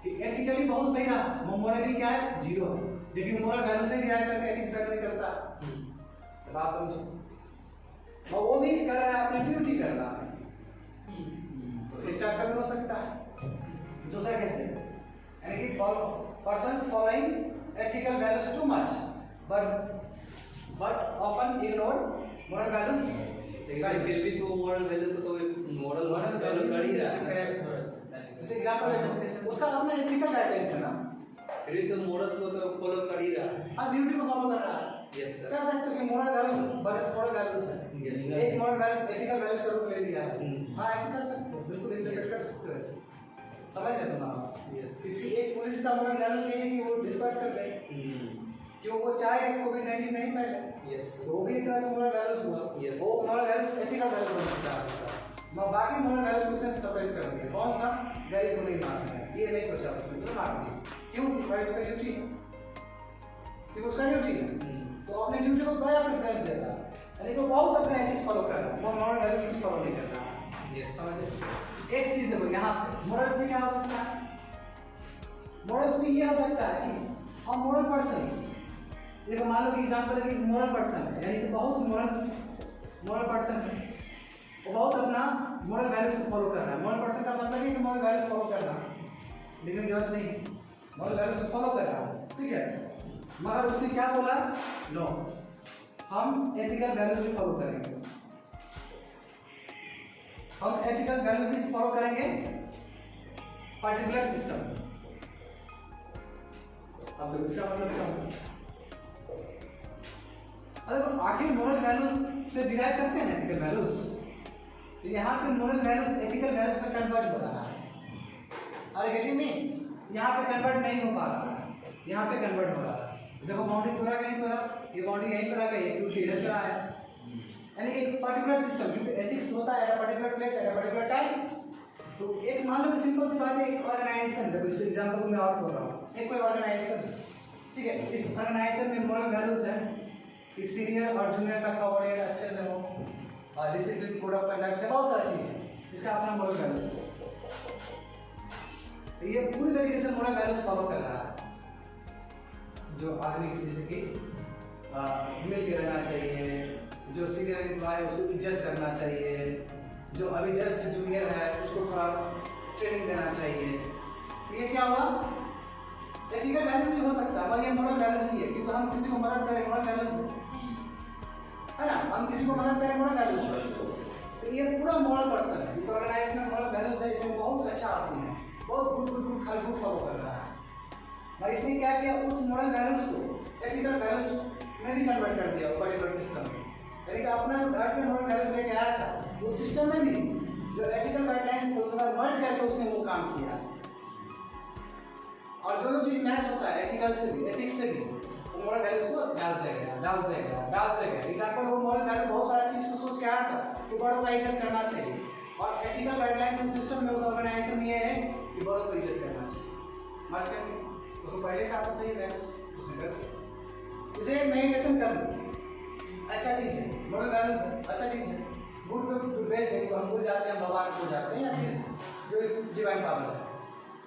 एथिकली बहुत सही रहा, मोरली क्या है 0 है, लेकिन मोरल वैल्यू से डिराइव करके एथिक्स वैल्यू नहीं करता। तो बात समझो, और वो भी कर रहा है अपनी ड्यूटी कर रहा है, तो इस टाइप का भी हो सकता है। दूसरा कैसे, यानी कि persons following ethical values too much but often ignore moral values. फिर भी तो मोरल वैल्यू तो मोरल वैल्यू कर ही रहा है। जैसे एग्जांपल है, उसका अपना एथिकल गाइडलाइंस है ना, फिर भी तो मोरल को तो फॉलो कर ही रहा है। और ड्यूटी को फॉलो कर रहा है। Yes sir. कह सकते हो कि moral values versus moral values है, Yes, sir. एक मोरल वैल्यूज एथिकल वैल्यूज का रूप ले लिया है। हम्म। हाँ ऐसे कर सकते हो, बिल्कुल इंटरप्रेट कर सकते हो ऐसे, समझ रहे तुम आप? Yes. क्योंकि एक पुलिस का मोरल वैल्यूज ये है कि वो डिस्पर्स कर रहे क्यों, वो चाहे कोविड-19 नहीं फैले, यस तो वो भी एक तरह से मोरल वैल्यूज हुआ। Yes. वो मोरल वैल्यूज एथिकल वैल्यूज बन सकता है उसका। बाकी मोरल वैल्यूज को उसने सप्रेस कर दिया। कौन सा, गरीब को नहीं मारना है, ये नहीं सोचा उसने, तो मार दिया। क्यों, भाई उसका ड्यूटी है, क्योंकि उसका ड्यूटी है, तो अपने ड्यूटी को बड़ा प्रेफरेंस देता है, यानी कि बहुत अपने एथिक्स फॉलो कर रहा है, वो मोरल वैल्यूज कुछ फॉलो नहीं कर रहा है। यस समझे? एक चीज देखो यहाँ पे मोरल्स में क्या हो सकता है, मोरल्स में ये हो सकता है कि हम मोरल पर्सन, देखो मान लो कि एग्जांपल है कि मोरल पर्सन है, यानी कि बहुत मोरल पर्सन है, वो बहुत अपना मोरल वैल्यूज को फॉलो कर रहा है। मोरल पर्सन का मतलब है कि मोरल वैल्यूज फॉलो कर रहा है, लेकिन जरूरत नहीं, मोरल वैल्यूज को फॉलो कर रहा है, ठीक है, मगर उसने क्या बोला, नो हम एथिकल वैल्यूज भी फॉलो करेंगे, हम एथिकल वैल्यूज भी फॉलो करेंगे पर्टिकुलर सिस्टम। अब तो इसका मतलब क्या होगा, अरे तो आखिर मोरल वैल्यूज से डिराइव करते हैं एथिकल वैल्यूज, तो यहाँ पे मोरल वैल्यूज एथिकल वैल्यूज में कन्वर्ट हो रहा है। अरे गेटिंग नहीं, यहाँ पे कन्वर्ट नहीं हो पा रहा है, यहाँ पे कन्वर्ट हो रहा है। देखो बाउंड्री तोड़ा कहीं तोड़ा, ये बाउंड्री यहीं पर आ गई, क्योंकि इधर चला है, यानी एक पर्टिकुलर सिस्टम, क्योंकि एथिक्स होता है particular place at particular time. तो एक मान लो कि सिंपल सी बात है, एक ऑर्गेनाइजेशन, देखो इस एग्जांपल को मैं और तोड़ रहा हूँ, एक कोई ऑर्गेनाइजेशन, ठीक है, इस ऑर्गेनाइजेशन में मोरल वैल्यूज है कि सीनियर और जूनियर का सबऑर्डिनेट अच्छे से हो, और डिसिप्लिन, कोड ऑफ कंडक्ट है, बहुत सारी चीज़ है, इसका अपना मोरल वैल्यूज है। तो ये पूरी तरीके से मोरल वैल्यूज फॉलो कर रहा है, जो आदमी किसी से की मिल के रहना चाहिए, जो सीनियर एम्प्लॉय है उसको इज्जत करना चाहिए, जो अभी जस्ट जूनियर है उसको थोड़ा ट्रेनिंग देना चाहिए। तो ये क्या हुआ, एथिकल वैल्यू भी हो सकता है, पर ये मोरल वैल्यूज भी है, क्योंकि हम किसी को मदद करें मोरल वैल्यूज है ना, हम किसी को मदद करें मोरल वैल्यूज। तो ये पूरा मोरल पर्सन है, इस ऑर्गेनाइजेशन में मोरल वैल्यूज है, इसमें बहुत अच्छा आदमी है, बहुत गुड फॉलो कर रहा है, और इसने क्या किया, उस मोरल वैल्यूज को एथिकल वैल्यूज में भी कन्वर्ट कर दिया पर्टिकुलर सिस्टम में, यानी कि अपना घर से मोरल वैल्यूज लेके आया था, उस सिस्टम में भी जो एथिकल गाइडलाइंस थे उसके साथ मर्ज करके उसने वो काम किया, और जो चीज मैच होता है एथिकल से भी, एथिक्स से भी, वो मोरल वैल्यूज को डालते गया। एग्जांपल, वो मोरल वैल्यू बहुत सारा चीज को सोच के आया था कि बड़ों का इज्जत करना चाहिए, और एथिकल गाइडलाइंस सिस्टम में उस ऑर्गेनाइजेशन में ये है कि बड़ों को इज्जत करना चाहिए, मर्ज करके उसको पहले से आता था ये वैल्यूज उसने कर दिया। इसे मेडिटेशन कर लो, अच्छा चीज़ है, मोरल वैल्यूज है, अच्छा चीज़ है, गुड पे बेस्ड है, हम भूल जाते हैं, हम भगवान भूल जाते हैं, या फिर जो डिवाइन पावर है,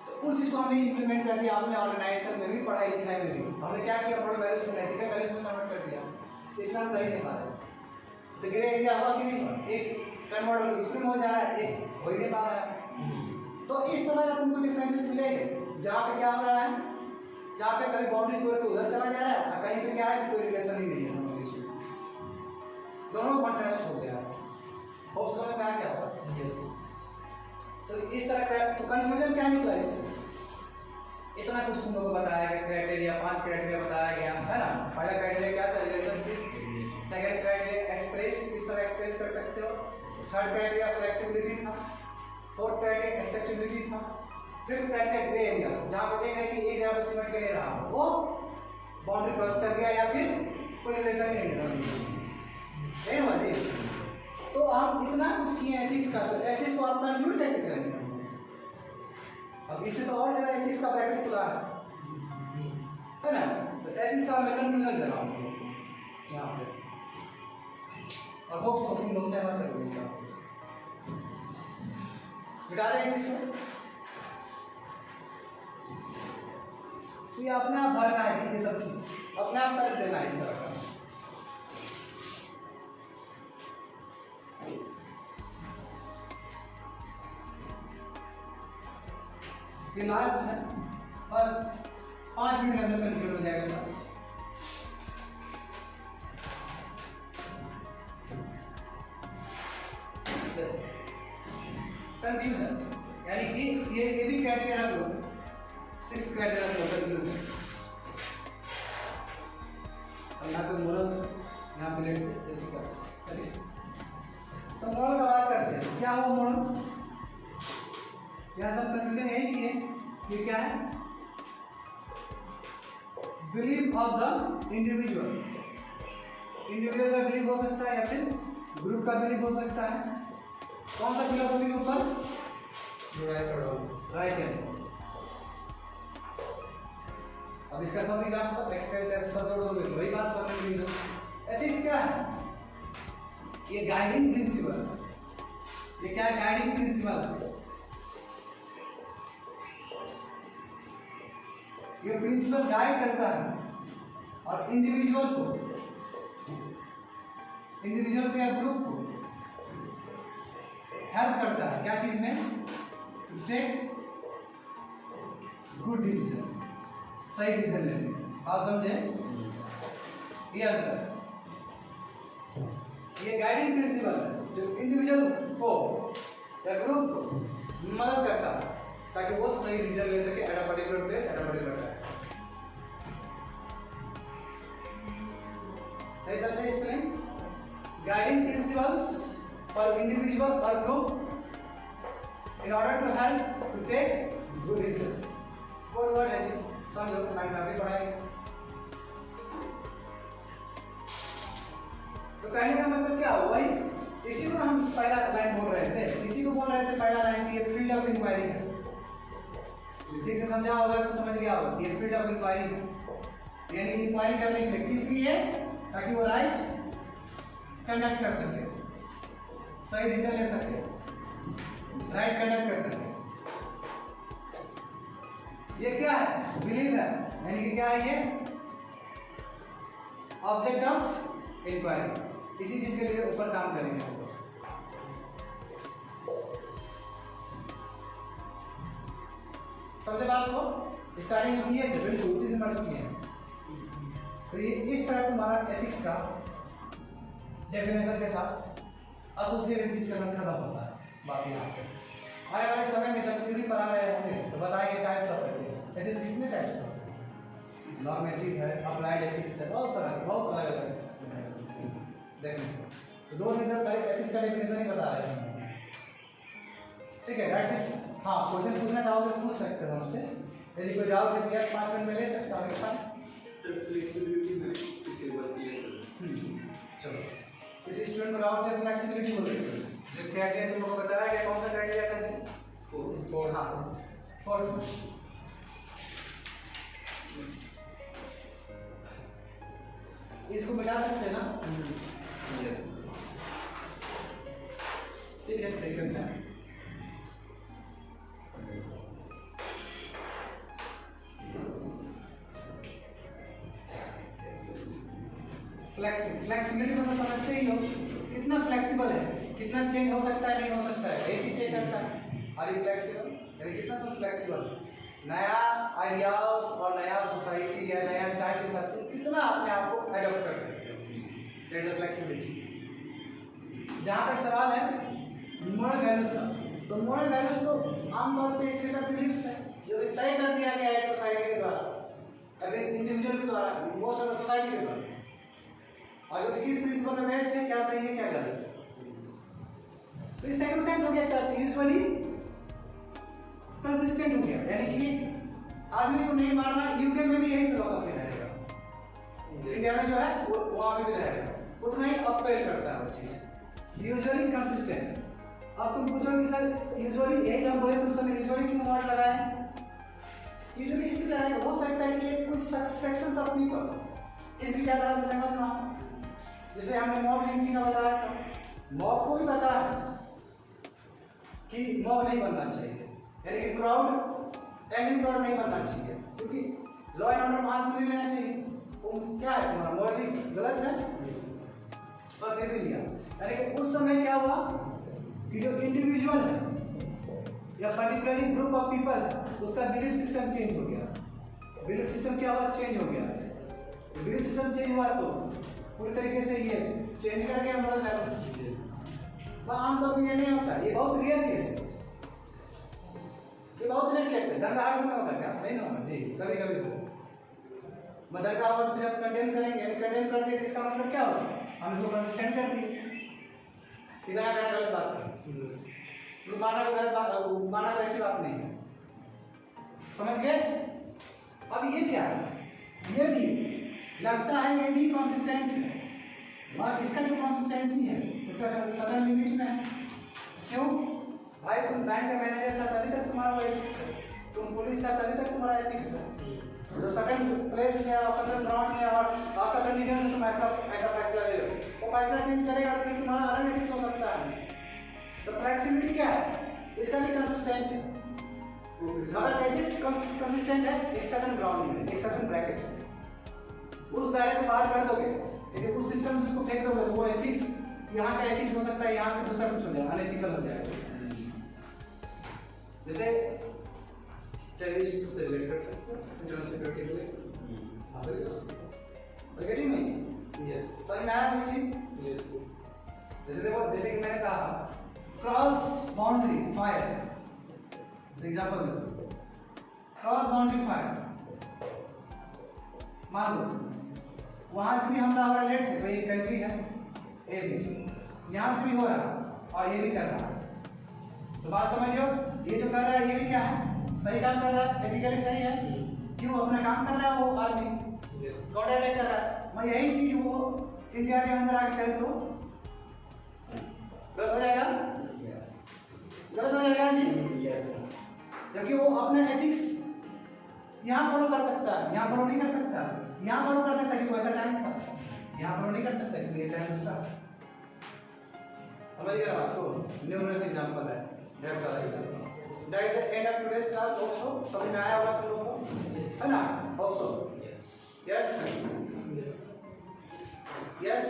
तो उस चीज़ को हमने इंप्लीमेंट कर दिया अपने ऑर्गेनाइजेशन में भी, पढ़ाई लिखाई में भी। हमने क्या किया, मोरल वैल्यूज को एथिकल वैल्यूज में कन्वर्ट कर दिया, इसमें हम कहीं नहीं पा रहे, तो ग्रे एरिया हुआ कि नहीं हुआ, एक कन्वर्ट हो दूसरे में हो जा रहा है, एक हो ही नहीं पा रहा है। तो इस तरह तुमको डिफरेंसेस मिलेंगे, जहाँ पे क्या हो रहा है, जहाँ पे कभी बाउंड्री तोड़ के उधर चला जा रहा है, कहीं पे क्या है, कोई रिलेशन ही नहीं है दोनों बीच में, दोनों कॉन्ट्रास्ट हो गया। होप समझ में आ गया होगा। तो इस तरह का, तो कंक्लूजन क्या निकला इससे, इतना कुछ तुम लोगों को बताया गया, क्राइटेरिया 5 क्राइटेरिया बताया गया है ना। पहला क्राइटेरिया क्या था, रिलेशनशिप, सेकंड क्राइटेरिया एक्सप्रेस, किस तरह एक्सप्रेस कर सकते हो, थर्ड क्राइटेरिया फ्लेक्सिबिलिटी था, फोर्थ क्राइटेरिया एक्सेप्टेबिलिटी था, फिफ्थ क्राइटेरिया ग्रे एरिया, जहाँ पे देख रहे हैं कि एक जगह पे सिमट के नहीं रहा, वो बाउंड्री क्रॉस कर गया या फिर कोई रिलेशन ही नहीं है, हुआ जी। तो हम इतना कुछ किए एथिक्स का, तो एथिक्स को आप कंक्लूड कैसे करेंगे, अब इससे तो और ज़्यादा एथिक्स का ब्रैकेट खुला है ना। तो एथिक्स का मैं कंक्लूजन दे रहा हूँ यहाँ पे, और होप सो तुम लोग सहमत करोगे, बिठा दें इस चीज़ को। ये अपने आप भरना है, ये सब चीज अपने आप कर देना है इस तरह का। ये लास्ट है, बस 5 मिनट के अंदर कंप्लीट हो जाएगा क्लास। कंफ्यूजन यानी कि ये भी क्राइटेरिया लो, 6th क्राइटेरिया लो कंफ्यूजन। और यहाँ पे मोरल, यहाँ पे लेट से एथिकल, चलिए तो मोरल का बात करते हैं। क्या हुआ मोरल? यहाँ सब कंफ्यूजन यही की है, ये क्या है? Belief of the individual. Individual का बिलीफ हो सकता है या फिर ग्रुप का बिलीफ हो सकता है। कौन सा फिलोसफी के ऊपर? Right hand. अब इसका सब एग्जांपल एक्सप्रेस ऐसे सब जोड़ दोगे तो वही बात करने के लिए। एथिक्स क्या है? ये गाइडिंग प्रिंसिपल। ये क्या है? Guiding principal. ये प्रिंसिपल गाइड करता है और इंडिविजुअल को या ग्रुप को हेल्प करता है। क्या चीज में? टू टेक गुड डिसीजन, सही डिसीजन लेने। बात समझे? ये अंतर, ये गाइडिंग प्रिंसिपल है जो इंडिविजुअल को या ग्रुप को मदद करता है ताकि वो सही डिसीजन ले सके at a particular place at a particular time. नहीं समझे? Explain. Guiding principles for individual or group in order to help to take good decision। Code word है जी, समझो, मैं अभी पढ़ाएंगे। तो कहने का मतलब क्या हुआ? वही इसी को हम पहला लाइन बोल रहे थे, इसी को बोल रहे थे पहला लाइन की ये फील्ड ऑफ इंक्वायरी है। ठीक से समझा होगा तो समझ गया होगा, ये फील्ड ऑफ इंक्वायरी यानी इंक्वायरी करने के लिए किस लिए? ताकि वो राइट कंडक्ट कर सके, सही डिसीजन ले सके, राइट कंडक्ट कर सके। ये क्या है? बिलीफ है, यानी कि क्या है? ये ऑब्जेक्ट ऑफ इंक्वायरी। इसी चीज के लिए ऊपर काम करेंगे। समझे बात को? स्टार्टिंग में किए थे, बिल्कुल उसी से मर्ज किए हैं। तो ये इस तरह तुम्हारा एथिक्स का डेफिनेशन के साथ एसोसिएटेड चीज का खत्म होता है। बात यहाँ पे आने वाले समय में जब थ्योरी पढ़ा रहे होंगे तो बताइए टाइप्स ऑफ एथिक्स। एथिक्स कितने टाइप्स का है? नॉर्मेटिव है, अप्लाइड एथिक्स है, बहुत तरह के, बहुत अलग अलग एथिक्स देखिए। तो 2 दिन से पहले एथिक्स का डेफिनेशन ही बता रहे हैं। ठीक है, दैट्स इट। हाँ, क्वेश्चन पूछना चाहोगे पूछ सकते हो हमसे। यदि कोई डाउट है तो 5 मिनट में ले सकता हूँ। चलो, किसी स्टूडेंट को डाउट है फ्लेक्सिबिलिटी को लेकर, जो क्राइटेरिया तुम लोगों को बताया गया, कौन सा क्राइटेरिया था जी? 4। हाँ, 4। इसको मिला सकते हैं ना? यस, ठीक है, ठीक है। फ्लेक्सिबिलिटी मतलब समझते ही हो, कितना फ्लेक्सिबल है, कितना चेंज हो सकता है, नहीं हो सकता है, एक ही चेंज करता है। और ये फ्लेक्सिबल यानी कितना तुम फ्लेक्सिबल, नया आइडियाज और नया सोसाइटी या नया टाइम के साथ तुम कितना अपने आप को अडॉप्ट कर सकते हो। That's the flexibility. जहाँ तक सवाल है मोरल वैल्यूज का, तो मोरल वैल्यूज तो आमतौर पे एक सेट ऑफ बिलीफ्स है जो तय कर दिया गया है सोसाइटी के द्वारा, अभी इंडिविजुअल के द्वारा, मोस्ट ऑफ द सोसाइटी के द्वारा, और जो किस प्रिंसिपल में बेस्ड है, क्या सही है क्या गलत। तो ये सेकंड हो गया, क्या सही, यूजुअली कंसिस्टेंट हो गया, यानी कि आदमी को नहीं मारना। यूके में भी यही फिलोसॉफी रहेगा, इंडिया में जो है वो वहां पे भी रहेगा, उतना ही अपील करता है वो चीज, यूजुअली कंसिस्टेंट। अब तुम पूछोगे सर यूजुअली यही हम बोले तो उस समय यूजुअली क्यों वर्ड लगाए? यूजुअली इसलिए लगाए, हो सकता है कि ये कुछ सेक्शंस ऑफ पीपल इसकी ज्यादा से सहमत ना हो। जैसे हमने मॉब लिंचिंग का बताया था, मॉब को भी पता है कि मॉब नहीं बनना चाहिए, यानी कि क्राउड एंगिंग क्राउड नहीं बनना चाहिए, क्योंकि लॉ एंड ऑर्डर हाथ में नहीं लेना चाहिए। तुम क्या है तुम्हारा मॉरली गलत है और फिर भी लिया। यानी कि उस समय क्या हुआ कि जो इंडिविजुअल है या पर्टिकुलरली ग्रुप ऑफ पीपल उसका बिलीफ सिस्टम चेंज हो गया। बिलीफ सिस्टम क्या हुआ? चेंज हो गया। बिलीफ सिस्टम चेंज हुआ तो पूरी तरीके से ये चेंज कर गया हमारा लेवल। आमतौर पर ये नहीं होता, ये बहुत रेयर केस है, ये बहुत रेयर केस है। दंगा हर समय होगा क्या? नहीं होगा जी, कभी कभी हो। दंगा होगा तो जब कंडेम करेंगे, यानी कंडेम कर दिए इसका मतलब क्या होगा? हम इसको कंसिस्टेंट कर दिए। सीधा क्या गलत बात है, ये माना गलत बात, माना अच्छी बात नहीं है, समझ गए? अब ये क्या है? ये भी लगता है ये भी कंसिस्टेंट है, और इसका जो कंसिस्टेंसी है इसका सडन लिमिट में है। क्यों भाई? तुम बैंक का मैनेजर था तभी तक तुम्हारा एथिक्स है, तुम पुलिस था तभी तक तुम्हारा एथिक्स है। जो सेकंड प्लेस में और सेकंड राउंड में और सेकंड रीजन में तुम ऐसा फैसला ले रहे हो, वो फैसला चेंज करेगा तो फिर तुम्हारा अलग एथिक्स हो सकता है। तो फ्लेक्सिबिलिटी क्या है? इसका भी कंसिस्टेंट है, मगर कैसे कंसिस्टेंट है? एक सेकंड ग्राउंड में, एक सेकंड ब्रैकेट है, उस दायरे से बाहर कर दोगे, यदि उस सिस्टम से उसको फेंक दोगे तो वो एथिक्स, यहाँ का एथिक्स हो सकता है, यहाँ पे दूसरा कुछ हो जाएगा, अनएथिकल हो जाएगा। जैसे टेररिस्ट से रिलेट कर सकते हो, इंटरनल सिक्योरिटी के लिए गेटिंग में यस समझ में आया कोई चीज? यस जैसे देखो, जैसे कि मैंने कहा क्रॉस बाउंड्री फायर, एग्जांपल दो, क्रॉस बाउंड्री फायर, मान लो वहां से भी हमला हो रहा है, लेट से कोई कंट्री है ए भी, यहाँ से भी हो रहा है और ये भी कर रहा है, तो बात समझियो, ये जो कर रहा है ये भी क्या है? सही काम कर रहा है, एथिकली सही है। क्यों? अपना काम कर रहा है वो आर्मी, काउंटर अटैक कर रहा है। मैं यही चीज वो इंडिया के अंदर आके कर दो, गलत हो जाएगा? गलत हो जाएगा जी? जबकि वो अपना एथिक्स यहाँ फॉलो कर सकता है, यहाँ फॉलो नहीं कर सकता, यहाँ फॉलो कर सकता है क्योंकि ऐसा टाइम था, यहाँ फॉलो नहीं कर सकता क्योंकि ये टाइम दूसरा। समझ गए आपको? न्यूमरस एग्जांपल है, that's all example. That is the end of today's class. Hope so समझ में आया होगा तुम लोगों को, है ना? Hope so. Yes yes